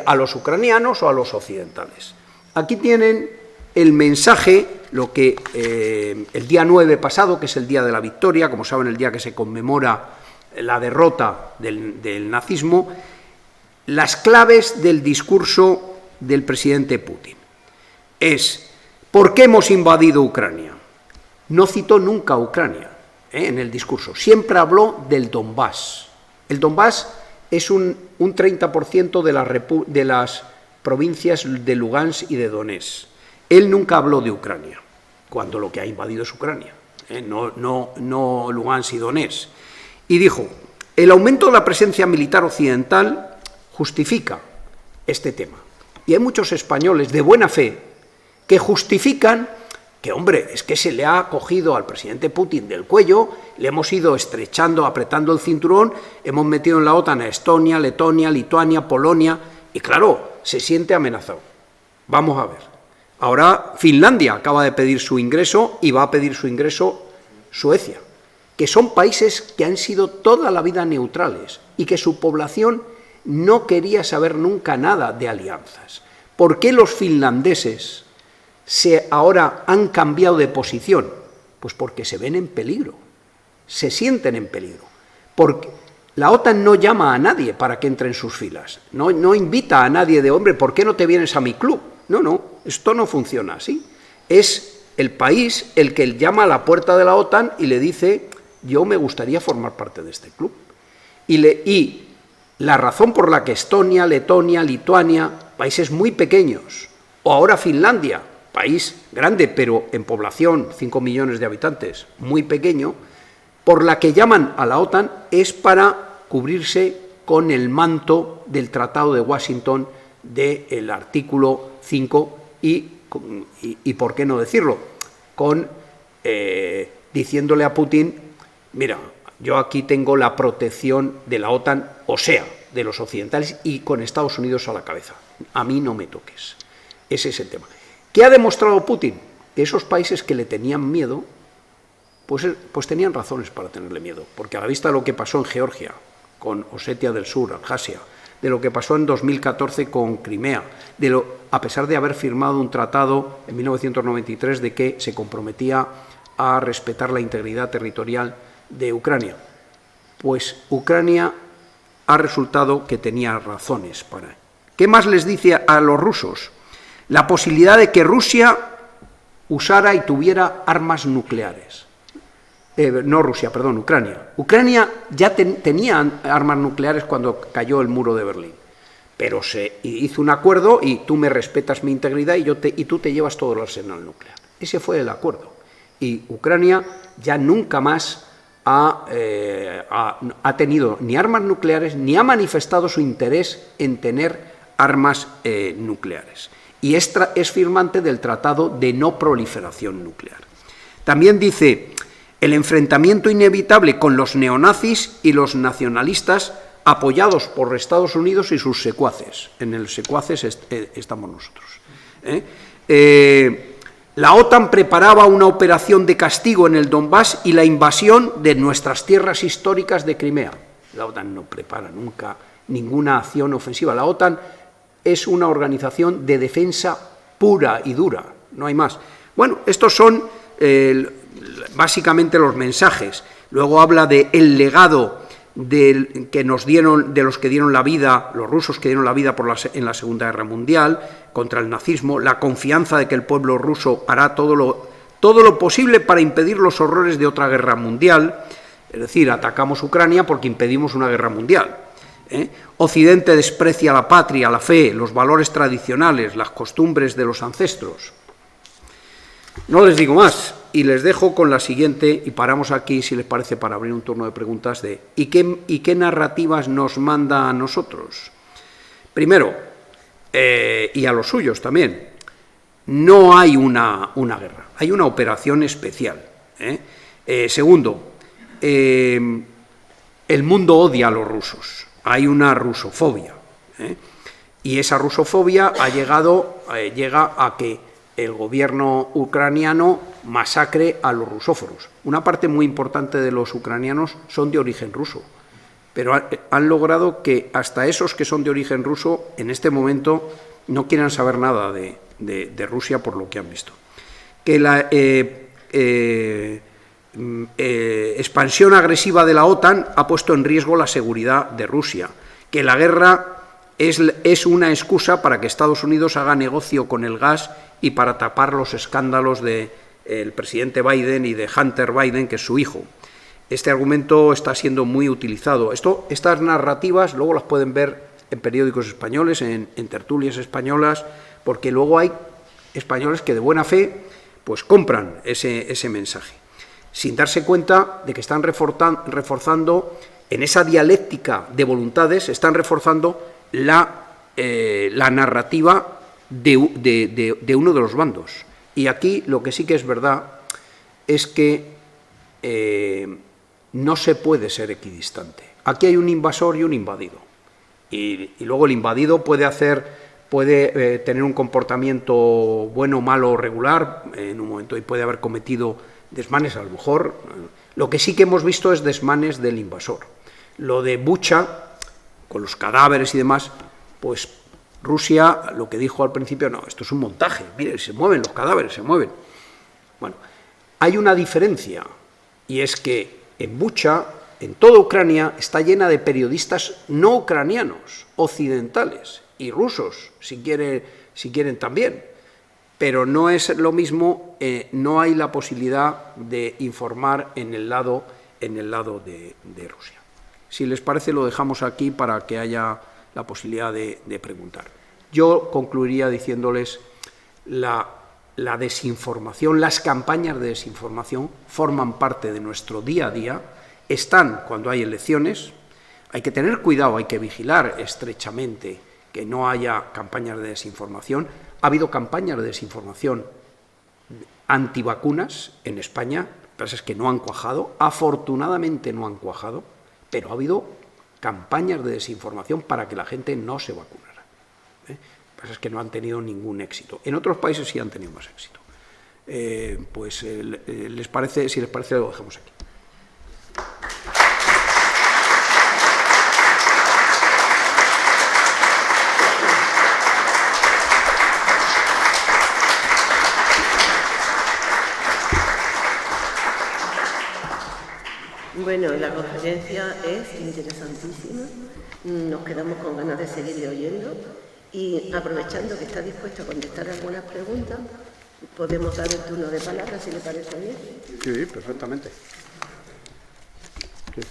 a los ucranianos o a los occidentales. Aquí tienen el mensaje, lo que el día 9 pasado, que es el día de la victoria, como saben, el día que se conmemora la derrota del nazismo, las claves del discurso del presidente Putin. Es, ¿por qué hemos invadido Ucrania? No citó nunca a Ucrania en el discurso, siempre habló del Donbass. El Donbass es un 30% de las provincias de Lugansk y de Donetsk. Él nunca habló de Ucrania, cuando lo que ha invadido es Ucrania, no Lugansk y Donetsk. Y dijo, el aumento de la presencia militar occidental justifica este tema. Y hay muchos españoles de buena fe que justifican que, hombre, es que se le ha cogido al presidente Putin del cuello, le hemos ido estrechando, apretando el cinturón, hemos metido en la OTAN a Estonia, Letonia, Lituania, Polonia, y claro, se siente amenazado. Vamos a ver. Ahora Finlandia acaba de pedir su ingreso y va a pedir su ingreso Suecia, que son países que han sido toda la vida neutrales y que su población no quería saber nunca nada de alianzas. ¿Por qué los finlandeses ahora han cambiado de posición? Pues porque se ven en peligro, se sienten en peligro. Porque la OTAN no llama a nadie para que entre en sus filas, no invita a nadie de, hombre, ¿por qué no te vienes a mi club? No, esto no funciona así. Es el país el que llama a la puerta de la OTAN y le dice, yo me gustaría formar parte de este club. Y la razón por la que Estonia, Letonia, Lituania, países muy pequeños, o ahora Finlandia, país grande, pero en población, 5 millones de habitantes, muy pequeño, por la que llaman a la OTAN es para cubrirse con el manto del Tratado de Washington del artículo 5 y ¿por qué no decirlo? Diciéndole a Putin, mira, yo aquí tengo la protección de la OTAN, o sea, de los occidentales, y con Estados Unidos a la cabeza. A mí no me toques. Ese es el tema. ¿Qué ha demostrado Putin? Que esos países que le tenían miedo, pues tenían razones para tenerle miedo, porque a la vista de lo que pasó en Georgia, con Osetia del Sur, Abjasia, de lo que pasó en 2014 con Crimea, a pesar de haber firmado un tratado en 1993 de que se comprometía a respetar la integridad territorial de Ucrania, pues Ucrania ha resultado que tenía razones para... ¿Qué más les dice a los rusos? La posibilidad de que Rusia usara y tuviera armas nucleares. Ucrania. Ucrania ya tenía armas nucleares cuando cayó el muro de Berlín, pero se hizo un acuerdo y tú me respetas mi integridad y tú te llevas todo el arsenal nuclear. Ese fue el acuerdo. Y Ucrania ya nunca más ha tenido ni armas nucleares ni ha manifestado su interés en tener armas nucleares. Y es firmante del Tratado de No Proliferación Nuclear. También dice, el enfrentamiento inevitable con los neonazis y los nacionalistas apoyados por Estados Unidos y sus secuaces. En el secuaces estamos nosotros. La OTAN preparaba una operación de castigo en el Donbass y la invasión de nuestras tierras históricas de Crimea. La OTAN no prepara nunca ninguna acción ofensiva. La OTAN es una organización de defensa pura y dura, no hay más. Bueno, estos son básicamente los mensajes. Luego habla de el legado que nos dieron, de los que dieron la vida, los rusos que dieron la vida en la Segunda Guerra Mundial, contra el nazismo, la confianza de que el pueblo ruso hará todo lo posible para impedir los horrores de otra guerra mundial, es decir, atacamos Ucrania porque impedimos una guerra mundial. Occidente desprecia la patria, la fe, los valores tradicionales, las costumbres de los ancestros. No les digo más y les dejo con la siguiente, y paramos aquí, si les parece, para abrir un turno de preguntas de ¿y qué narrativas nos manda a nosotros? Primero, y a los suyos también, no hay una guerra, hay una operación especial. Segundo, el mundo odia a los rusos, hay una rusofobia, y esa rusofobia llega a que el gobierno ucraniano masacre a los rusóforos. Una parte muy importante de los ucranianos son de origen ruso, pero han logrado que hasta esos que son de origen ruso en este momento no quieran saber nada de Rusia por lo que han visto. Que la expansión agresiva de la OTAN ha puesto en riesgo la seguridad de Rusia, que la guerra es una excusa para que Estados Unidos haga negocio con el gas y para tapar los escándalos del presidente Biden y de Hunter Biden, que es su hijo. Este argumento está siendo muy utilizado. Estas narrativas luego las pueden ver en periódicos españoles, en tertulias españolas, porque luego hay españoles que de buena fe pues compran ese mensaje, sin darse cuenta de que están reforzando en esa dialéctica de voluntades, están reforzando la narrativa de uno de los bandos. Y aquí lo que sí que es verdad es que no se puede ser equidistante. Aquí hay un invasor y un invadido. Y luego el invadido puede tener un comportamiento bueno, malo o regular en un momento y puede haber cometido desmanes, a lo mejor. Lo que sí que hemos visto es desmanes del invasor. Lo de Bucha, con los cadáveres y demás, pues Rusia lo que dijo al principio, no, esto es un montaje, miren, se mueven los cadáveres, se mueven. Bueno, hay una diferencia, y es que en Bucha, en toda Ucrania, está llena de periodistas no ucranianos, occidentales y rusos, si quieren también, pero no es lo mismo, no hay la posibilidad de informar en el lado de Rusia. Si les parece, lo dejamos aquí para que haya la posibilidad de preguntar. Yo concluiría diciéndoles la desinformación, las campañas de desinformación forman parte de nuestro día a día, están cuando hay elecciones, hay que tener cuidado, hay que vigilar estrechamente que no haya campañas de desinformación. Ha habido campañas de desinformación antivacunas en España, lo que pasa es que no han cuajado, afortunadamente no han cuajado, pero ha habido campañas de desinformación para que la gente no se vacunara. Lo que pasa es que no han tenido ningún éxito. En otros países sí han tenido más éxito. ¿Les parece? Si les parece, lo dejamos aquí. Bueno, la conferencia es interesantísima, nos quedamos con ganas de seguirle oyendo y aprovechando que está dispuesto a contestar algunas preguntas, podemos dar el turno de palabra, si le parece bien. Sí, perfectamente. Sí.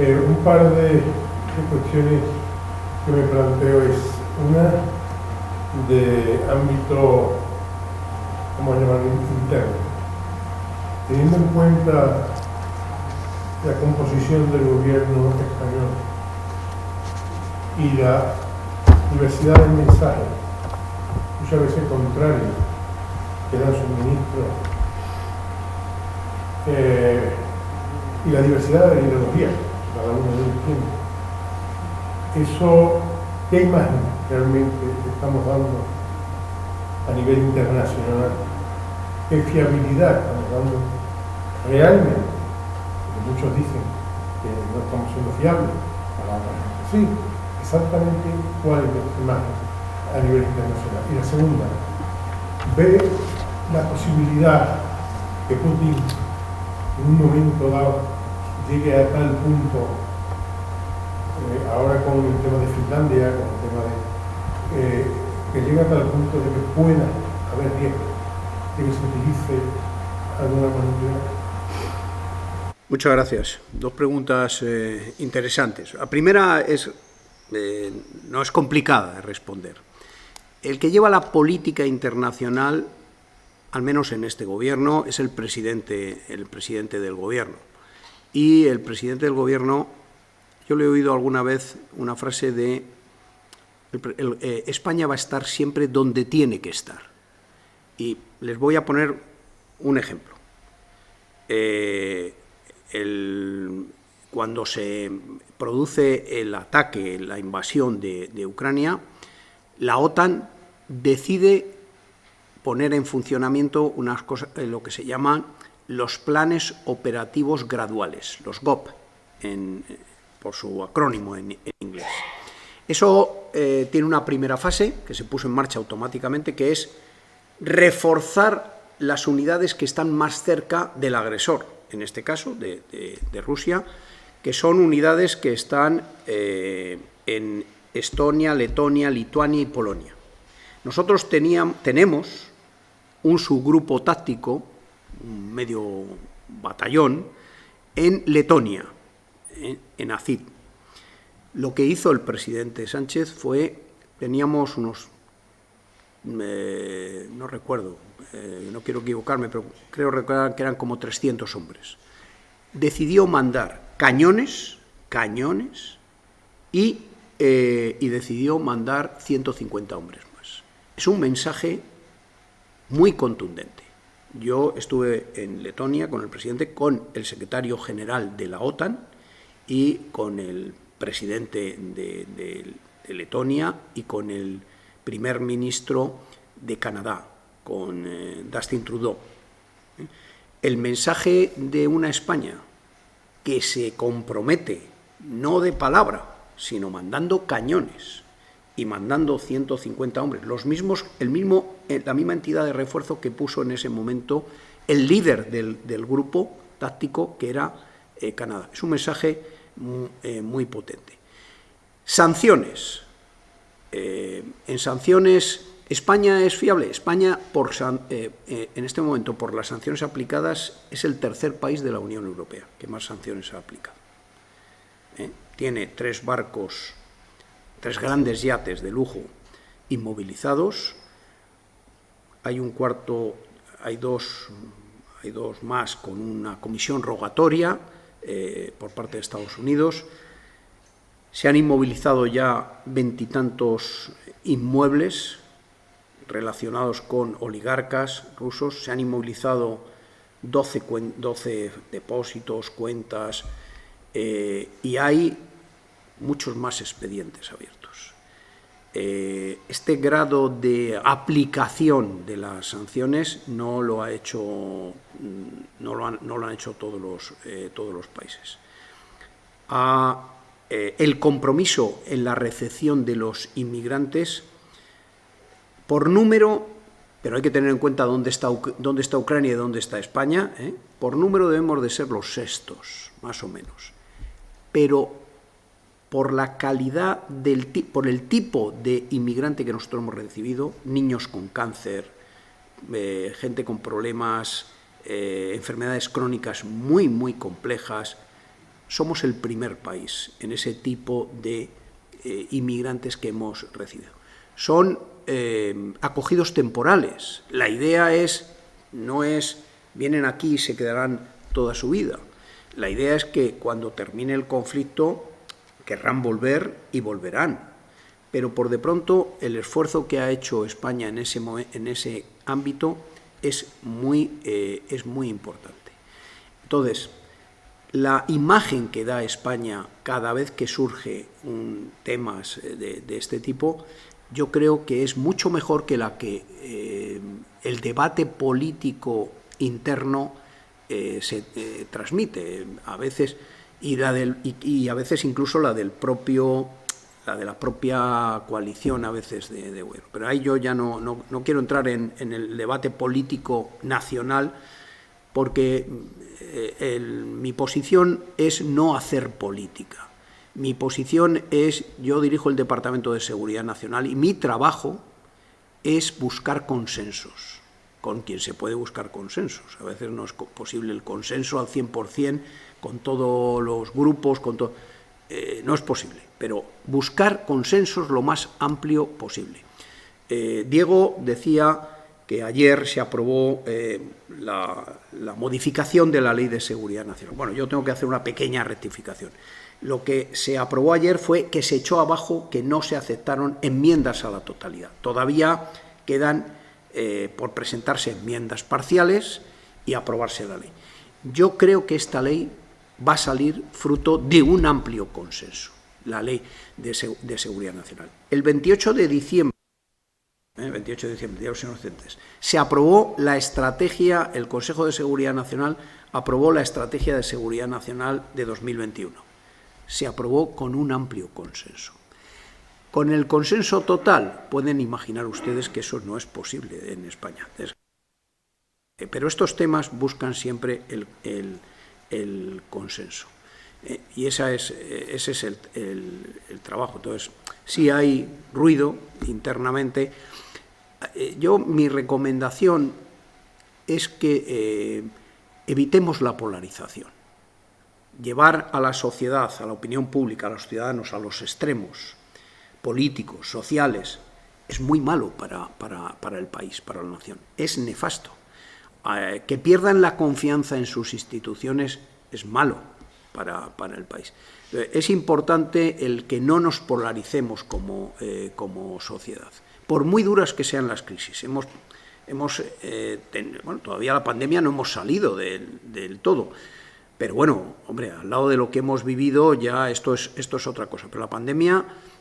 Un par de cuestiones que me planteo es una de ámbito, ¿cómo llamarlo?, interno. Teniendo en cuenta la composición del gobierno español y la diversidad de mensajes, muchas veces contrarios, que dan sus ministros, y la diversidad de ideologías, cada uno de ellos tiene. Eso, ¿qué imagen realmente estamos dando a nivel internacional ¿Qué fiabilidad estamos dando realmente? Porque muchos dicen que no estamos siendo fiables, para otra gente sí. Exactamente cuál es nuestra imagen a nivel internacional. Y la segunda, ve la posibilidad que Putin en un momento dado llegue a tal punto, ahora con el tema de Finlandia, con el tema de que llegue a tal punto de que pueda haber riesgo de que se utilice alguna manera. Muchas gracias. Dos preguntas interesantes. La primera es, no es complicada de responder. El que lleva la política internacional, al menos en este gobierno, es el presidente del gobierno. Y el presidente del gobierno, yo le he oído alguna vez una frase de España va a estar siempre donde tiene que estar. Y les voy a poner un ejemplo. Cuando se produce el ataque, la invasión de Ucrania, la OTAN decide poner en funcionamiento unas cosas, lo que se llaman los planes operativos graduales, los GOP, por su acrónimo en inglés. Eso tiene una primera fase que se puso en marcha automáticamente, que es reforzar las unidades que están más cerca del agresor, en este caso de Rusia, que son unidades que están en Estonia, Letonia, Lituania y Polonia. Nosotros tenemos un subgrupo táctico, un medio batallón, en Letonia, en Azid. Lo que hizo el presidente Sánchez fue, teníamos unos, no recuerdo, no quiero equivocarme, pero creo recordar que eran como 300 hombres. Decidió mandar cañones y decidió mandar 150 hombres más. Es un mensaje muy contundente. Yo estuve en Letonia con el presidente, con el secretario general de la OTAN y con el presidente de Letonia y con el primer ministro de Canadá, con Justin Trudeau. El mensaje de una España que se compromete, no de palabra, sino mandando cañones y mandando 150 hombres, la misma entidad de refuerzo que puso en ese momento el líder del grupo táctico, que era Canadá. Es un mensaje muy potente. Sanciones. En sanciones, ¿España es fiable? España, en este momento, por las sanciones aplicadas, es el tercer país de la Unión Europea que más sanciones ha aplicado. Tiene 3 barcos, 3 grandes yates de lujo inmovilizados. Hay dos más con una comisión rogatoria por parte de Estados Unidos. Se han inmovilizado ya 20 y tantos inmuebles relacionados con oligarcas rusos. Se han inmovilizado 12 depósitos, cuentas, y hay muchos más expedientes abiertos. Este grado de aplicación de las sanciones no lo han hecho todos los países. El compromiso en la recepción de los inmigrantes por número, pero hay que tener en cuenta dónde está Ucrania y dónde está España, por número debemos de ser los sextos, más o menos. Pero por la calidad, por el tipo de inmigrante que nosotros hemos recibido, niños con cáncer, gente con problemas, enfermedades crónicas muy, muy complejas, somos el primer país en ese tipo de inmigrantes que hemos recibido. Son acogidos temporales. La idea no es vienen aquí y se quedarán toda su vida. La idea es que cuando termine el conflicto querrán volver y volverán. Pero por de pronto el esfuerzo que ha hecho España en ese ámbito es muy importante. Entonces, la imagen que da España cada vez que surge temas de este tipo yo creo que es mucho mejor que la que el debate político interno se transmite a veces, y a veces incluso la de la propia coalición a veces de gobierno. Pero ahí yo ya no quiero entrar en el debate político nacional, porque mi posición es no hacer política. Mi posición es, yo dirijo el Departamento de Seguridad Nacional y mi trabajo es buscar consensos, con quien se puede buscar consensos. A veces no es posible el consenso al 100% con todos los grupos, no es posible, pero buscar consensos lo más amplio posible. Diego decía que ayer se aprobó la modificación de la Ley de Seguridad Nacional. Bueno, yo tengo que hacer una pequeña rectificación. Lo que se aprobó ayer fue que se echó abajo, que no se aceptaron enmiendas a la totalidad. Todavía quedan por presentarse enmiendas parciales y aprobarse la ley. Yo creo que esta ley va a salir fruto de un amplio consenso, la Ley de Seguridad Nacional. El 28 de diciembre, Día de los Inocentes, se aprobó la estrategia, el Consejo de Seguridad Nacional aprobó la Estrategia de Seguridad Nacional de 2021. Se aprobó con un amplio consenso. Con el consenso total, pueden imaginar ustedes que eso no es posible en España. Pero estos temas buscan siempre el consenso. Y ese es el trabajo. Entonces, si hay ruido internamente, mi recomendación es que evitemos la polarización. Llevar a la sociedad, a la opinión pública, a los ciudadanos, a los extremos políticos, sociales, es muy malo para el país, para la nación. Es nefasto. Que pierdan la confianza en sus instituciones es malo para el país. Es importante el que no nos polaricemos como sociedad, por muy duras que sean las crisis. Todavía la pandemia no hemos salido del todo. Pero bueno, hombre, al lado de lo que hemos vivido ya esto es otra cosa. Pero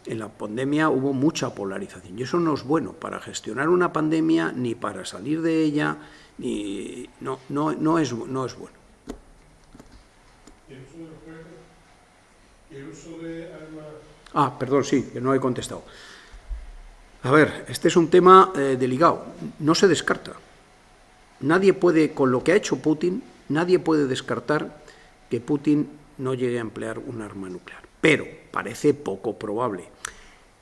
en la pandemia hubo mucha polarización y eso no es bueno para gestionar una pandemia ni para salir de ella, no es bueno. ¿Y el uso de los juegos? ¿Y el uso de armas? Perdón, sí, que no he contestado. A ver, este es un tema delicado. No se descarta. Nadie puede, con lo que ha hecho Putin, nadie puede descartar que Putin no llegue a emplear un arma nuclear. Pero parece poco probable.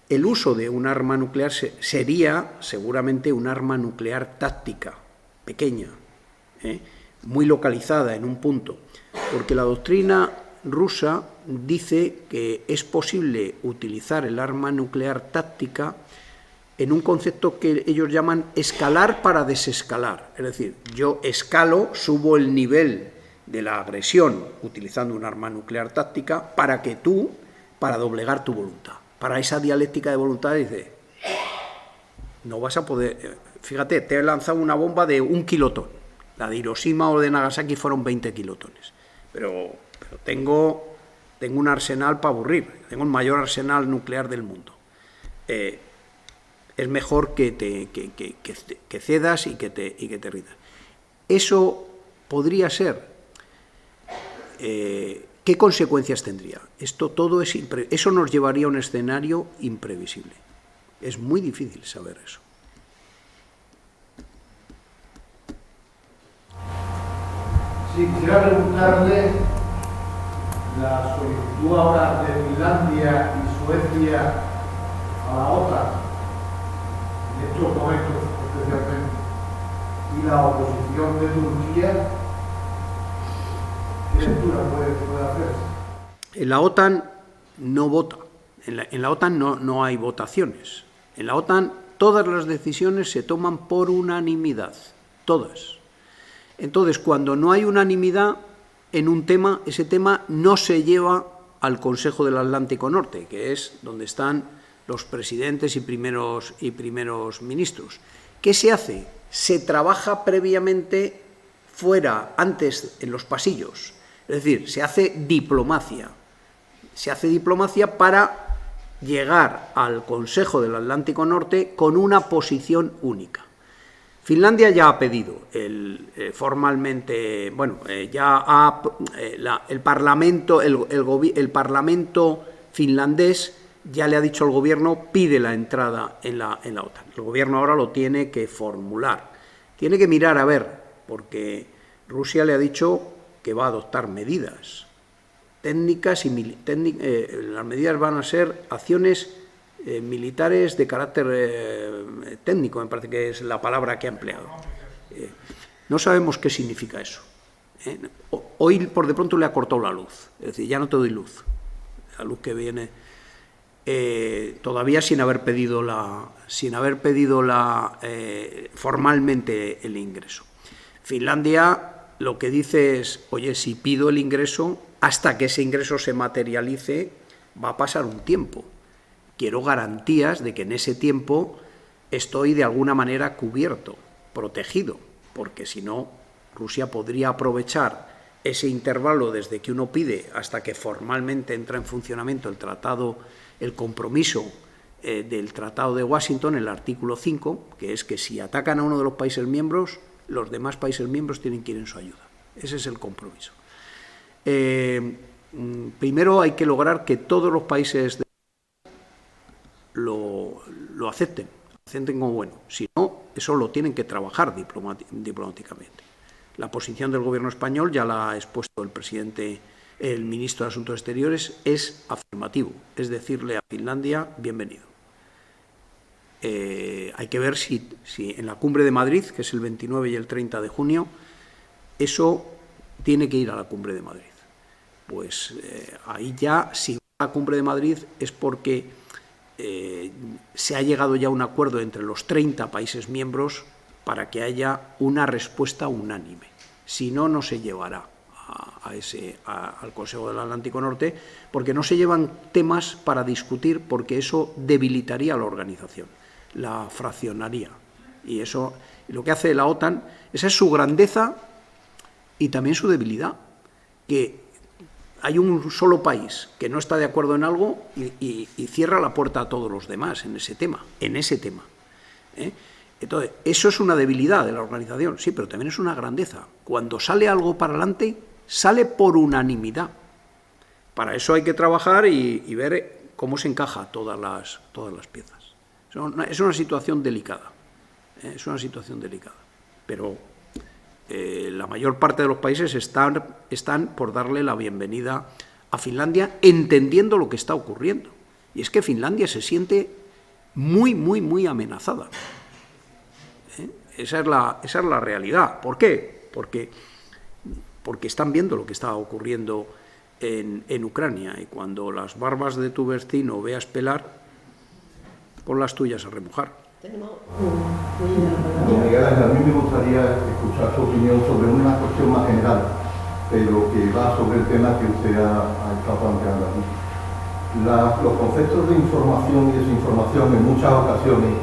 El uso de un arma nuclear sería seguramente un arma nuclear táctica, pequeña, muy localizada en un punto, porque la doctrina rusa dice que es posible utilizar el arma nuclear táctica en un concepto que ellos llaman escalar para desescalar. Es decir, yo escalo, subo el nivel de la agresión utilizando un arma nuclear táctica para doblegar tu voluntad. Para esa dialéctica de voluntad dice, no vas a poder, fíjate, te he lanzado una bomba de 1 kilotón. La de Hiroshima o de Nagasaki fueron 20 kilotones. Pero tengo un arsenal para aburrir, tengo el mayor arsenal nuclear del mundo. Es mejor que cedas y que te rindas. Eso podría ser. ¿Qué consecuencias tendría? Eso nos llevaría a un escenario imprevisible. Es muy difícil saber eso. Sí, quisiera preguntarle la solicitud ahora de Finlandia y Suecia a la OTAN, en estos momentos especialmente, y la oposición de Turquía. ¿Qué lectura puede hacerse? En la OTAN no vota. En la OTAN no hay votaciones. En la OTAN todas las decisiones se toman por unanimidad. Todas. Entonces, cuando no hay unanimidad en un tema, ese tema no se lleva al Consejo del Atlántico Norte, que es donde están los presidentes y primeros ministros. ¿Qué se hace? Se trabaja previamente fuera, antes, en los pasillos. Es decir, se hace diplomacia. Se hace diplomacia para llegar al Consejo del Atlántico Norte con una posición única. Finlandia ya ha pedido formalmente, bueno, ya ha, el Parlamento finlandés ya le ha dicho al gobierno, pide la entrada en la OTAN. El gobierno ahora lo tiene que formular, tiene que mirar a ver, porque Rusia le ha dicho que va a adoptar medidas técnicas y las medidas van a ser acciones militares de carácter técnico, me parece que es la palabra que ha empleado. No sabemos qué significa eso. Hoy, por de pronto, le ha cortado la luz, es decir, ya no te doy luz. La luz que viene, todavía sin haber pedido formalmente el ingreso. Finlandia lo que dice es, oye, si pido el ingreso, hasta que ese ingreso se materialice, va a pasar un tiempo. Quiero garantías de que en ese tiempo estoy de alguna manera cubierto, protegido, porque si no, Rusia podría aprovechar ese intervalo desde que uno pide hasta que formalmente entra en funcionamiento el compromiso del Tratado de Washington, el artículo 5, que es que si atacan a uno de los países miembros, los demás países miembros tienen que ir en su ayuda. Ese es el compromiso. Primero hay que lograr que todos los países lo acepten como bueno. Si no, eso lo tienen que trabajar diplomáticamente. La posición del gobierno español, ya la ha expuesto el ministro de Asuntos Exteriores, es afirmativo, es decirle a Finlandia, bienvenido. Hay que ver si en la cumbre de Madrid, que es el 29 y el 30 de junio, eso tiene que ir a la cumbre de Madrid. Pues ahí ya, si va a la cumbre de Madrid, es porque se ha llegado ya a un acuerdo entre los 30 países miembros para que haya una respuesta unánime. Si no, no se llevará al Consejo del Atlántico Norte, porque no se llevan temas para discutir, porque eso debilitaría a la organización, la fraccionaría. Y eso, lo que hace la OTAN, esa es su grandeza y también su debilidad, que hay un solo país que no está de acuerdo en algo y cierra la puerta a todos los demás en ese tema. Entonces, eso es una debilidad de la organización, sí, pero también es una grandeza. Cuando sale algo para adelante, sale por unanimidad. Para eso hay que trabajar y ver cómo se encaja todas las piezas. Es una situación delicada, pero la mayor parte de los países están por darle la bienvenida a Finlandia, entendiendo lo que está ocurriendo. Y es que Finlandia se siente muy, muy, muy amenazada. Esa es la realidad. ¿Por qué? Porque están viendo lo que está ocurriendo en Ucrania, y cuando las barbas de tu vecino veas pelar, pon las tuyas a remojar. Don Miguel Ángel, a mí me gustaría escuchar su opinión sobre una cuestión más general, pero que va sobre el tema que usted ha estado planteando aquí. Los conceptos de información y desinformación en muchas ocasiones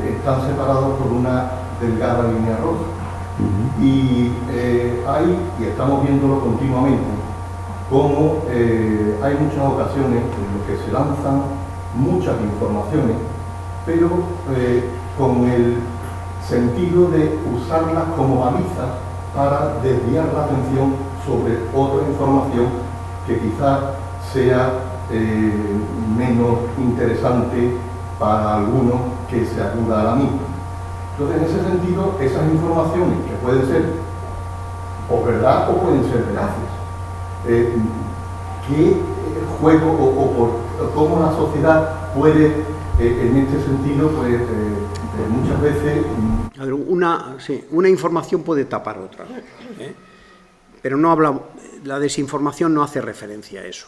están separados por una delgada línea roja. Y estamos viéndolo continuamente, como hay muchas ocasiones en las que se lanzan muchas informaciones, pero con el sentido de usarlas como balizas para desviar la atención sobre otra información que quizás sea menos interesante para algunos que se acuda a la misma. Entonces, en ese sentido, esas informaciones que pueden ser o verdad o pueden ser veraces, ¿qué juego o cómo la sociedad puede, en este sentido, pues muchas veces... A ver, una información puede tapar otra, pero no habla, la desinformación no hace referencia a eso.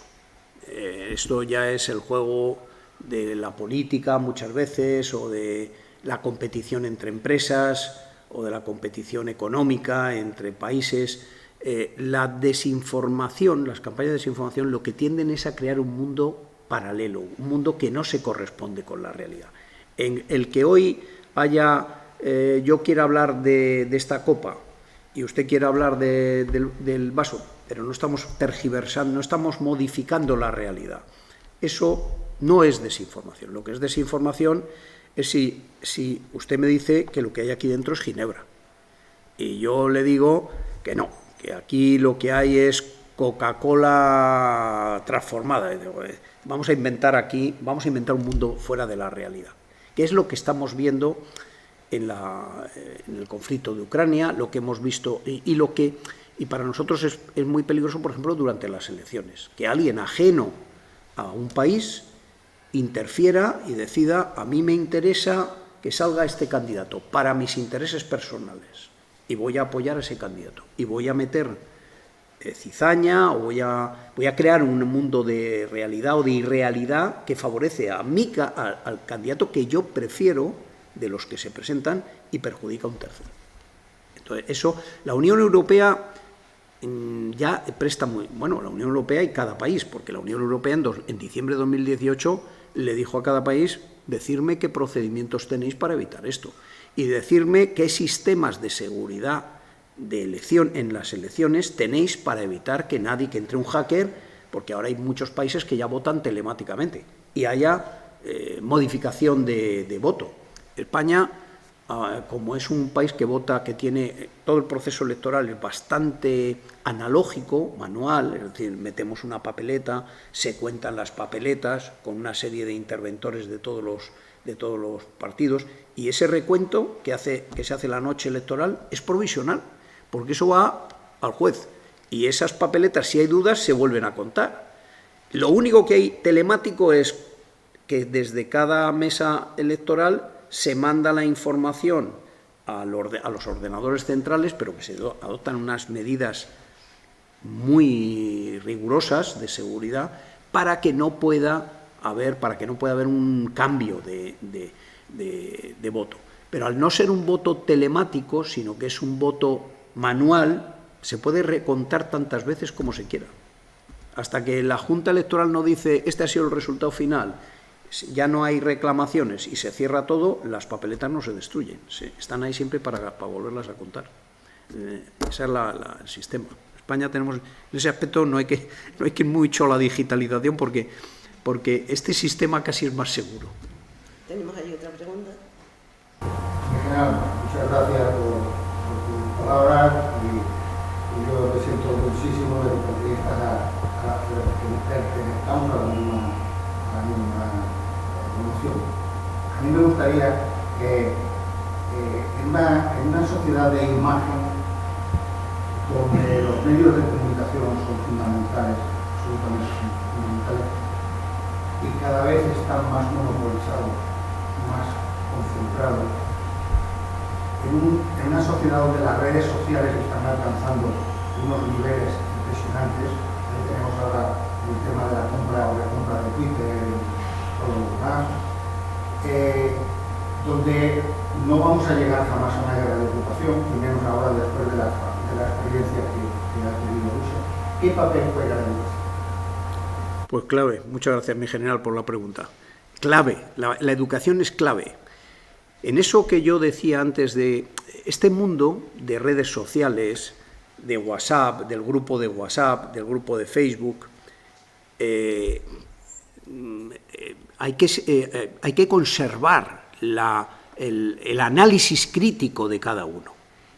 Esto ya es el juego de la política muchas veces, o de la competición entre empresas, o de la competición económica entre países. La desinformación, las campañas de desinformación, lo que tienden es a crear un mundo paralelo, un mundo que no se corresponde con la realidad. En el que hoy yo quiera hablar de esta copa y usted quiera hablar del vaso, pero no estamos tergiversando, no estamos modificando la realidad. Eso no es desinformación. Lo que es desinformación es si usted me dice que lo que hay aquí dentro es ginebra. Y yo le digo que no, que aquí lo que hay es Coca-Cola transformada. Vamos a inventar un mundo fuera de la realidad. Que es lo que estamos viendo en el conflicto de Ucrania, lo que hemos visto y para nosotros es muy peligroso, por ejemplo, durante las elecciones, que alguien ajeno a un país interfiera y decida: a mí me interesa que salga este candidato para mis intereses personales y voy a apoyar a ese candidato y voy a meter cizaña o voy a crear un mundo de realidad o de irrealidad que favorece al candidato que yo prefiero de los que se presentan y perjudica a un tercero. Entonces, eso, la Unión Europea ya presta muy... Bueno, la Unión Europea y cada país, porque la Unión Europea en diciembre de 2018 le dijo a cada país: decirme qué procedimientos tenéis para evitar esto y decirme qué sistemas de seguridad de elección en las elecciones tenéis para evitar que entre un hacker, porque ahora hay muchos países que ya votan telemáticamente y haya modificación de voto. España, como es un país que vota, que tiene todo el proceso electoral es bastante analógico, manual, es decir, metemos una papeleta, se cuentan las papeletas con una serie de interventores de todos los partidos, y ese recuento que se hace la noche electoral es provisional, porque eso va al juez, y esas papeletas, si hay dudas, se vuelven a contar. Lo único que hay telemático es que desde cada mesa electoral se manda la información a los ordenadores centrales, pero que se adoptan unas medidas muy rigurosas de seguridad para que no pueda haber un cambio de voto. Pero al no ser un voto telemático, sino que es un voto manual, se puede recontar tantas veces como se quiera. Hasta que la Junta Electoral no dice: este ha sido el resultado final, ya no hay reclamaciones y se cierra todo, las papeletas no se destruyen, están ahí siempre para volverlas a contar. Ese es el sistema. En España tenemos, en ese aspecto no hay que ir mucho a la digitalización porque este sistema casi es más seguro. Tenemos ahí otra pregunta. En general, muchas gracias por tus palabras y yo me siento muchísimo de que pertenezcamos a la misma evolución. A mí me gustaría que en una sociedad de imagen, donde los medios de comunicación son fundamentales, absolutamente fundamentales, y cada vez están más monopolizados, más concentrados, en una sociedad donde las redes sociales están alcanzando unos niveles impresionantes. Ahí tenemos ahora el tema de la compra o recompra de Twitter y todo lo demás, donde no vamos a llegar jamás a una guerra de ocupación, y menos ahora después de la experiencia que ha tenido Rusia. ¿Qué papel juega la educación? Pues clave. Muchas gracias, mi general, por la pregunta. Clave. La educación es clave. En eso que yo decía antes de este mundo de redes sociales, de WhatsApp, del grupo de WhatsApp, del grupo de Facebook, hay que conservar el análisis crítico de cada uno.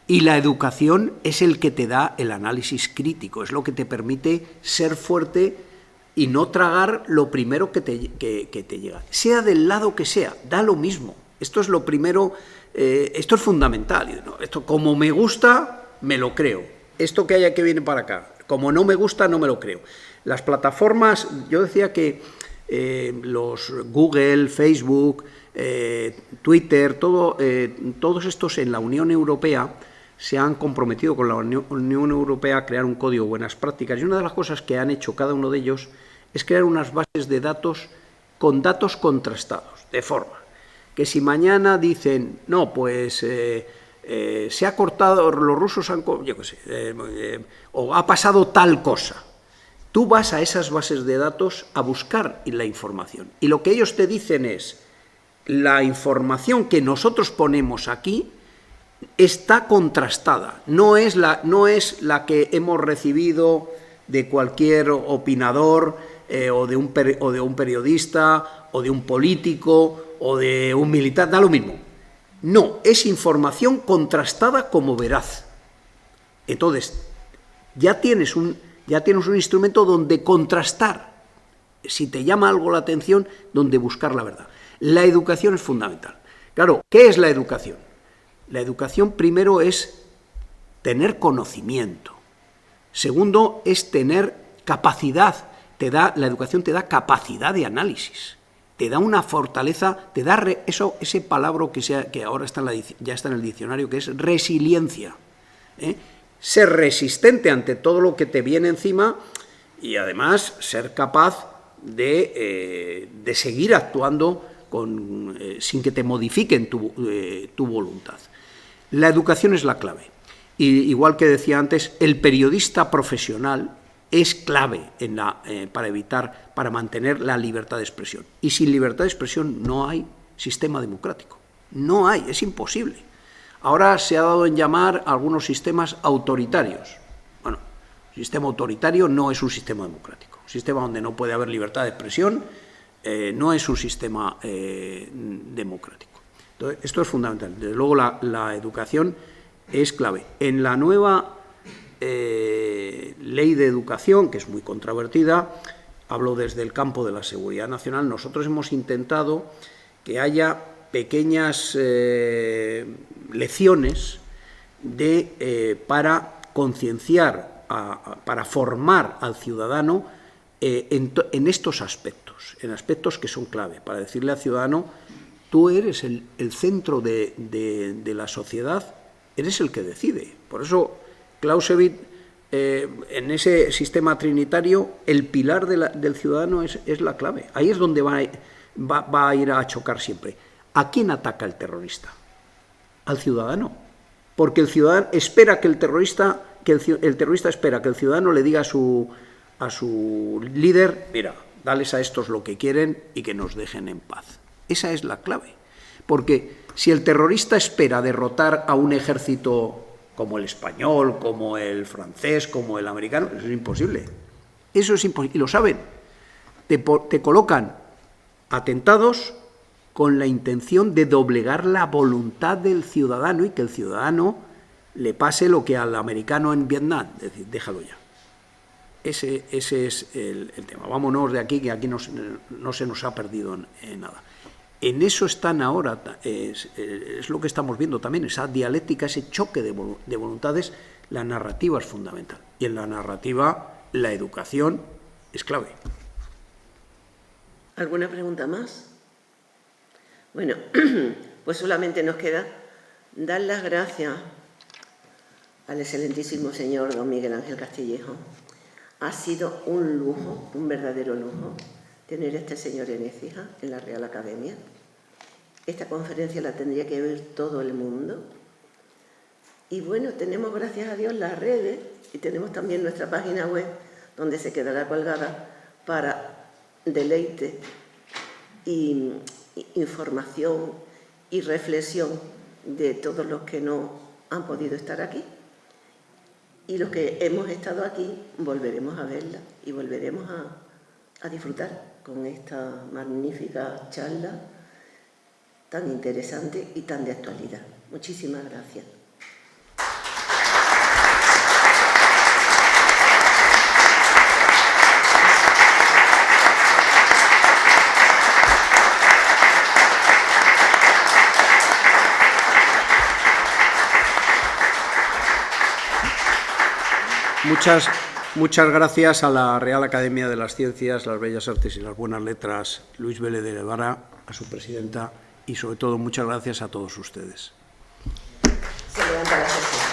Y la educación es el que te da el análisis crítico, es lo que te permite ser fuerte y no tragar lo primero que te llega. Sea del lado que sea, da lo mismo. Esto es lo primero, esto es fundamental. Esto, como me gusta, me lo creo. Esto que haya que viene para acá, como no me gusta, no me lo creo. Las plataformas, yo decía que los Google, Facebook, Twitter, todos estos en la Unión Europea se han comprometido con la Unión Europea a crear un código de buenas prácticas, y una de las cosas que han hecho cada uno de ellos es crear unas bases de datos con datos contrastados, de forma que si mañana dicen, no, pues se ha cortado, los rusos han, yo qué sé, o ha pasado tal cosa, tú vas a esas bases de datos a buscar la información, y lo que ellos te dicen es: la información que nosotros ponemos aquí está contrastada, no es la que hemos recibido de cualquier opinador o de un periodista, o de un político, o de un militar, da lo mismo. No, es información contrastada como veraz. Entonces, ya tienes un instrumento donde contrastar, si te llama algo la atención, donde buscar la verdad. La educación es fundamental. Claro, ¿qué es la educación? La educación primero es tener conocimiento. Segundo es tener capacidad. La educación te da capacidad de análisis. Te da una fortaleza, te da ese palabra que ahora ya está en el diccionario, que es resiliencia. Ser resistente ante todo lo que te viene encima y además ser capaz de seguir actuando sin que te modifiquen tu voluntad. La educación es la clave. Y igual que decía antes, el periodista profesional es clave para mantener la libertad de expresión. Y sin libertad de expresión no hay sistema democrático. No hay, es imposible. Ahora se ha dado en llamar a algunos sistemas autoritarios. Bueno, el sistema autoritario no es un sistema democrático. Un sistema donde no puede haber libertad de expresión no es un sistema democrático. Entonces, esto es fundamental. Desde luego la educación es clave. En la nueva ley de educación, que es muy controvertida, hablo desde el campo de la seguridad nacional, nosotros hemos intentado que haya pequeñas lecciones para concienciar, para formar al ciudadano en estos aspectos, en aspectos que son clave, para decirle al ciudadano, tú eres el centro de la sociedad, eres el que decide. Por eso Clausewitz, en ese sistema trinitario, el pilar del ciudadano es la clave. Ahí es donde va a ir a chocar siempre. ¿A quién ataca el terrorista? Al ciudadano. Porque el ciudadano espera que el terrorista espera que el ciudadano le diga a su líder, mira, dales a estos lo que quieren y que nos dejen en paz. Esa es la clave. Porque si el terrorista espera derrotar a un ejército como el español, como el francés, como el americano, eso es imposible. Eso es imposible. Y lo saben. Te colocan atentados con la intención de doblegar la voluntad del ciudadano y que el ciudadano le pase lo que al americano en Vietnam. Es decir, déjalo ya. Ese es el tema. Vámonos de aquí, que aquí no se nos ha perdido en nada. En eso están ahora, es lo que estamos viendo también, esa dialéctica, ese choque de voluntades. La narrativa es fundamental. Y en la narrativa, la educación es clave. ¿Alguna pregunta más? Bueno, pues solamente nos queda dar las gracias al excelentísimo señor don Miguel Ángel Castillejo. Ha sido un lujo, un verdadero lujo, tener a este señor en Écija, en la Real Academia. Esta conferencia la tendría que ver todo el mundo. Y bueno, tenemos, gracias a Dios, las redes y tenemos también nuestra página web donde se quedará colgada para deleite y información y reflexión de todos los que no han podido estar aquí. Y los que hemos estado aquí volveremos a verla y volveremos a disfrutar con esta magnífica charla tan interesante y tan de actualidad. Muchísimas gracias. Muchas gracias a la Real Academia de las Ciencias, las Bellas Artes y las Buenas Letras, Luis Vélez de Guevara, a su presidenta, y sobre todo muchas gracias a todos ustedes. Se levanta la sesión.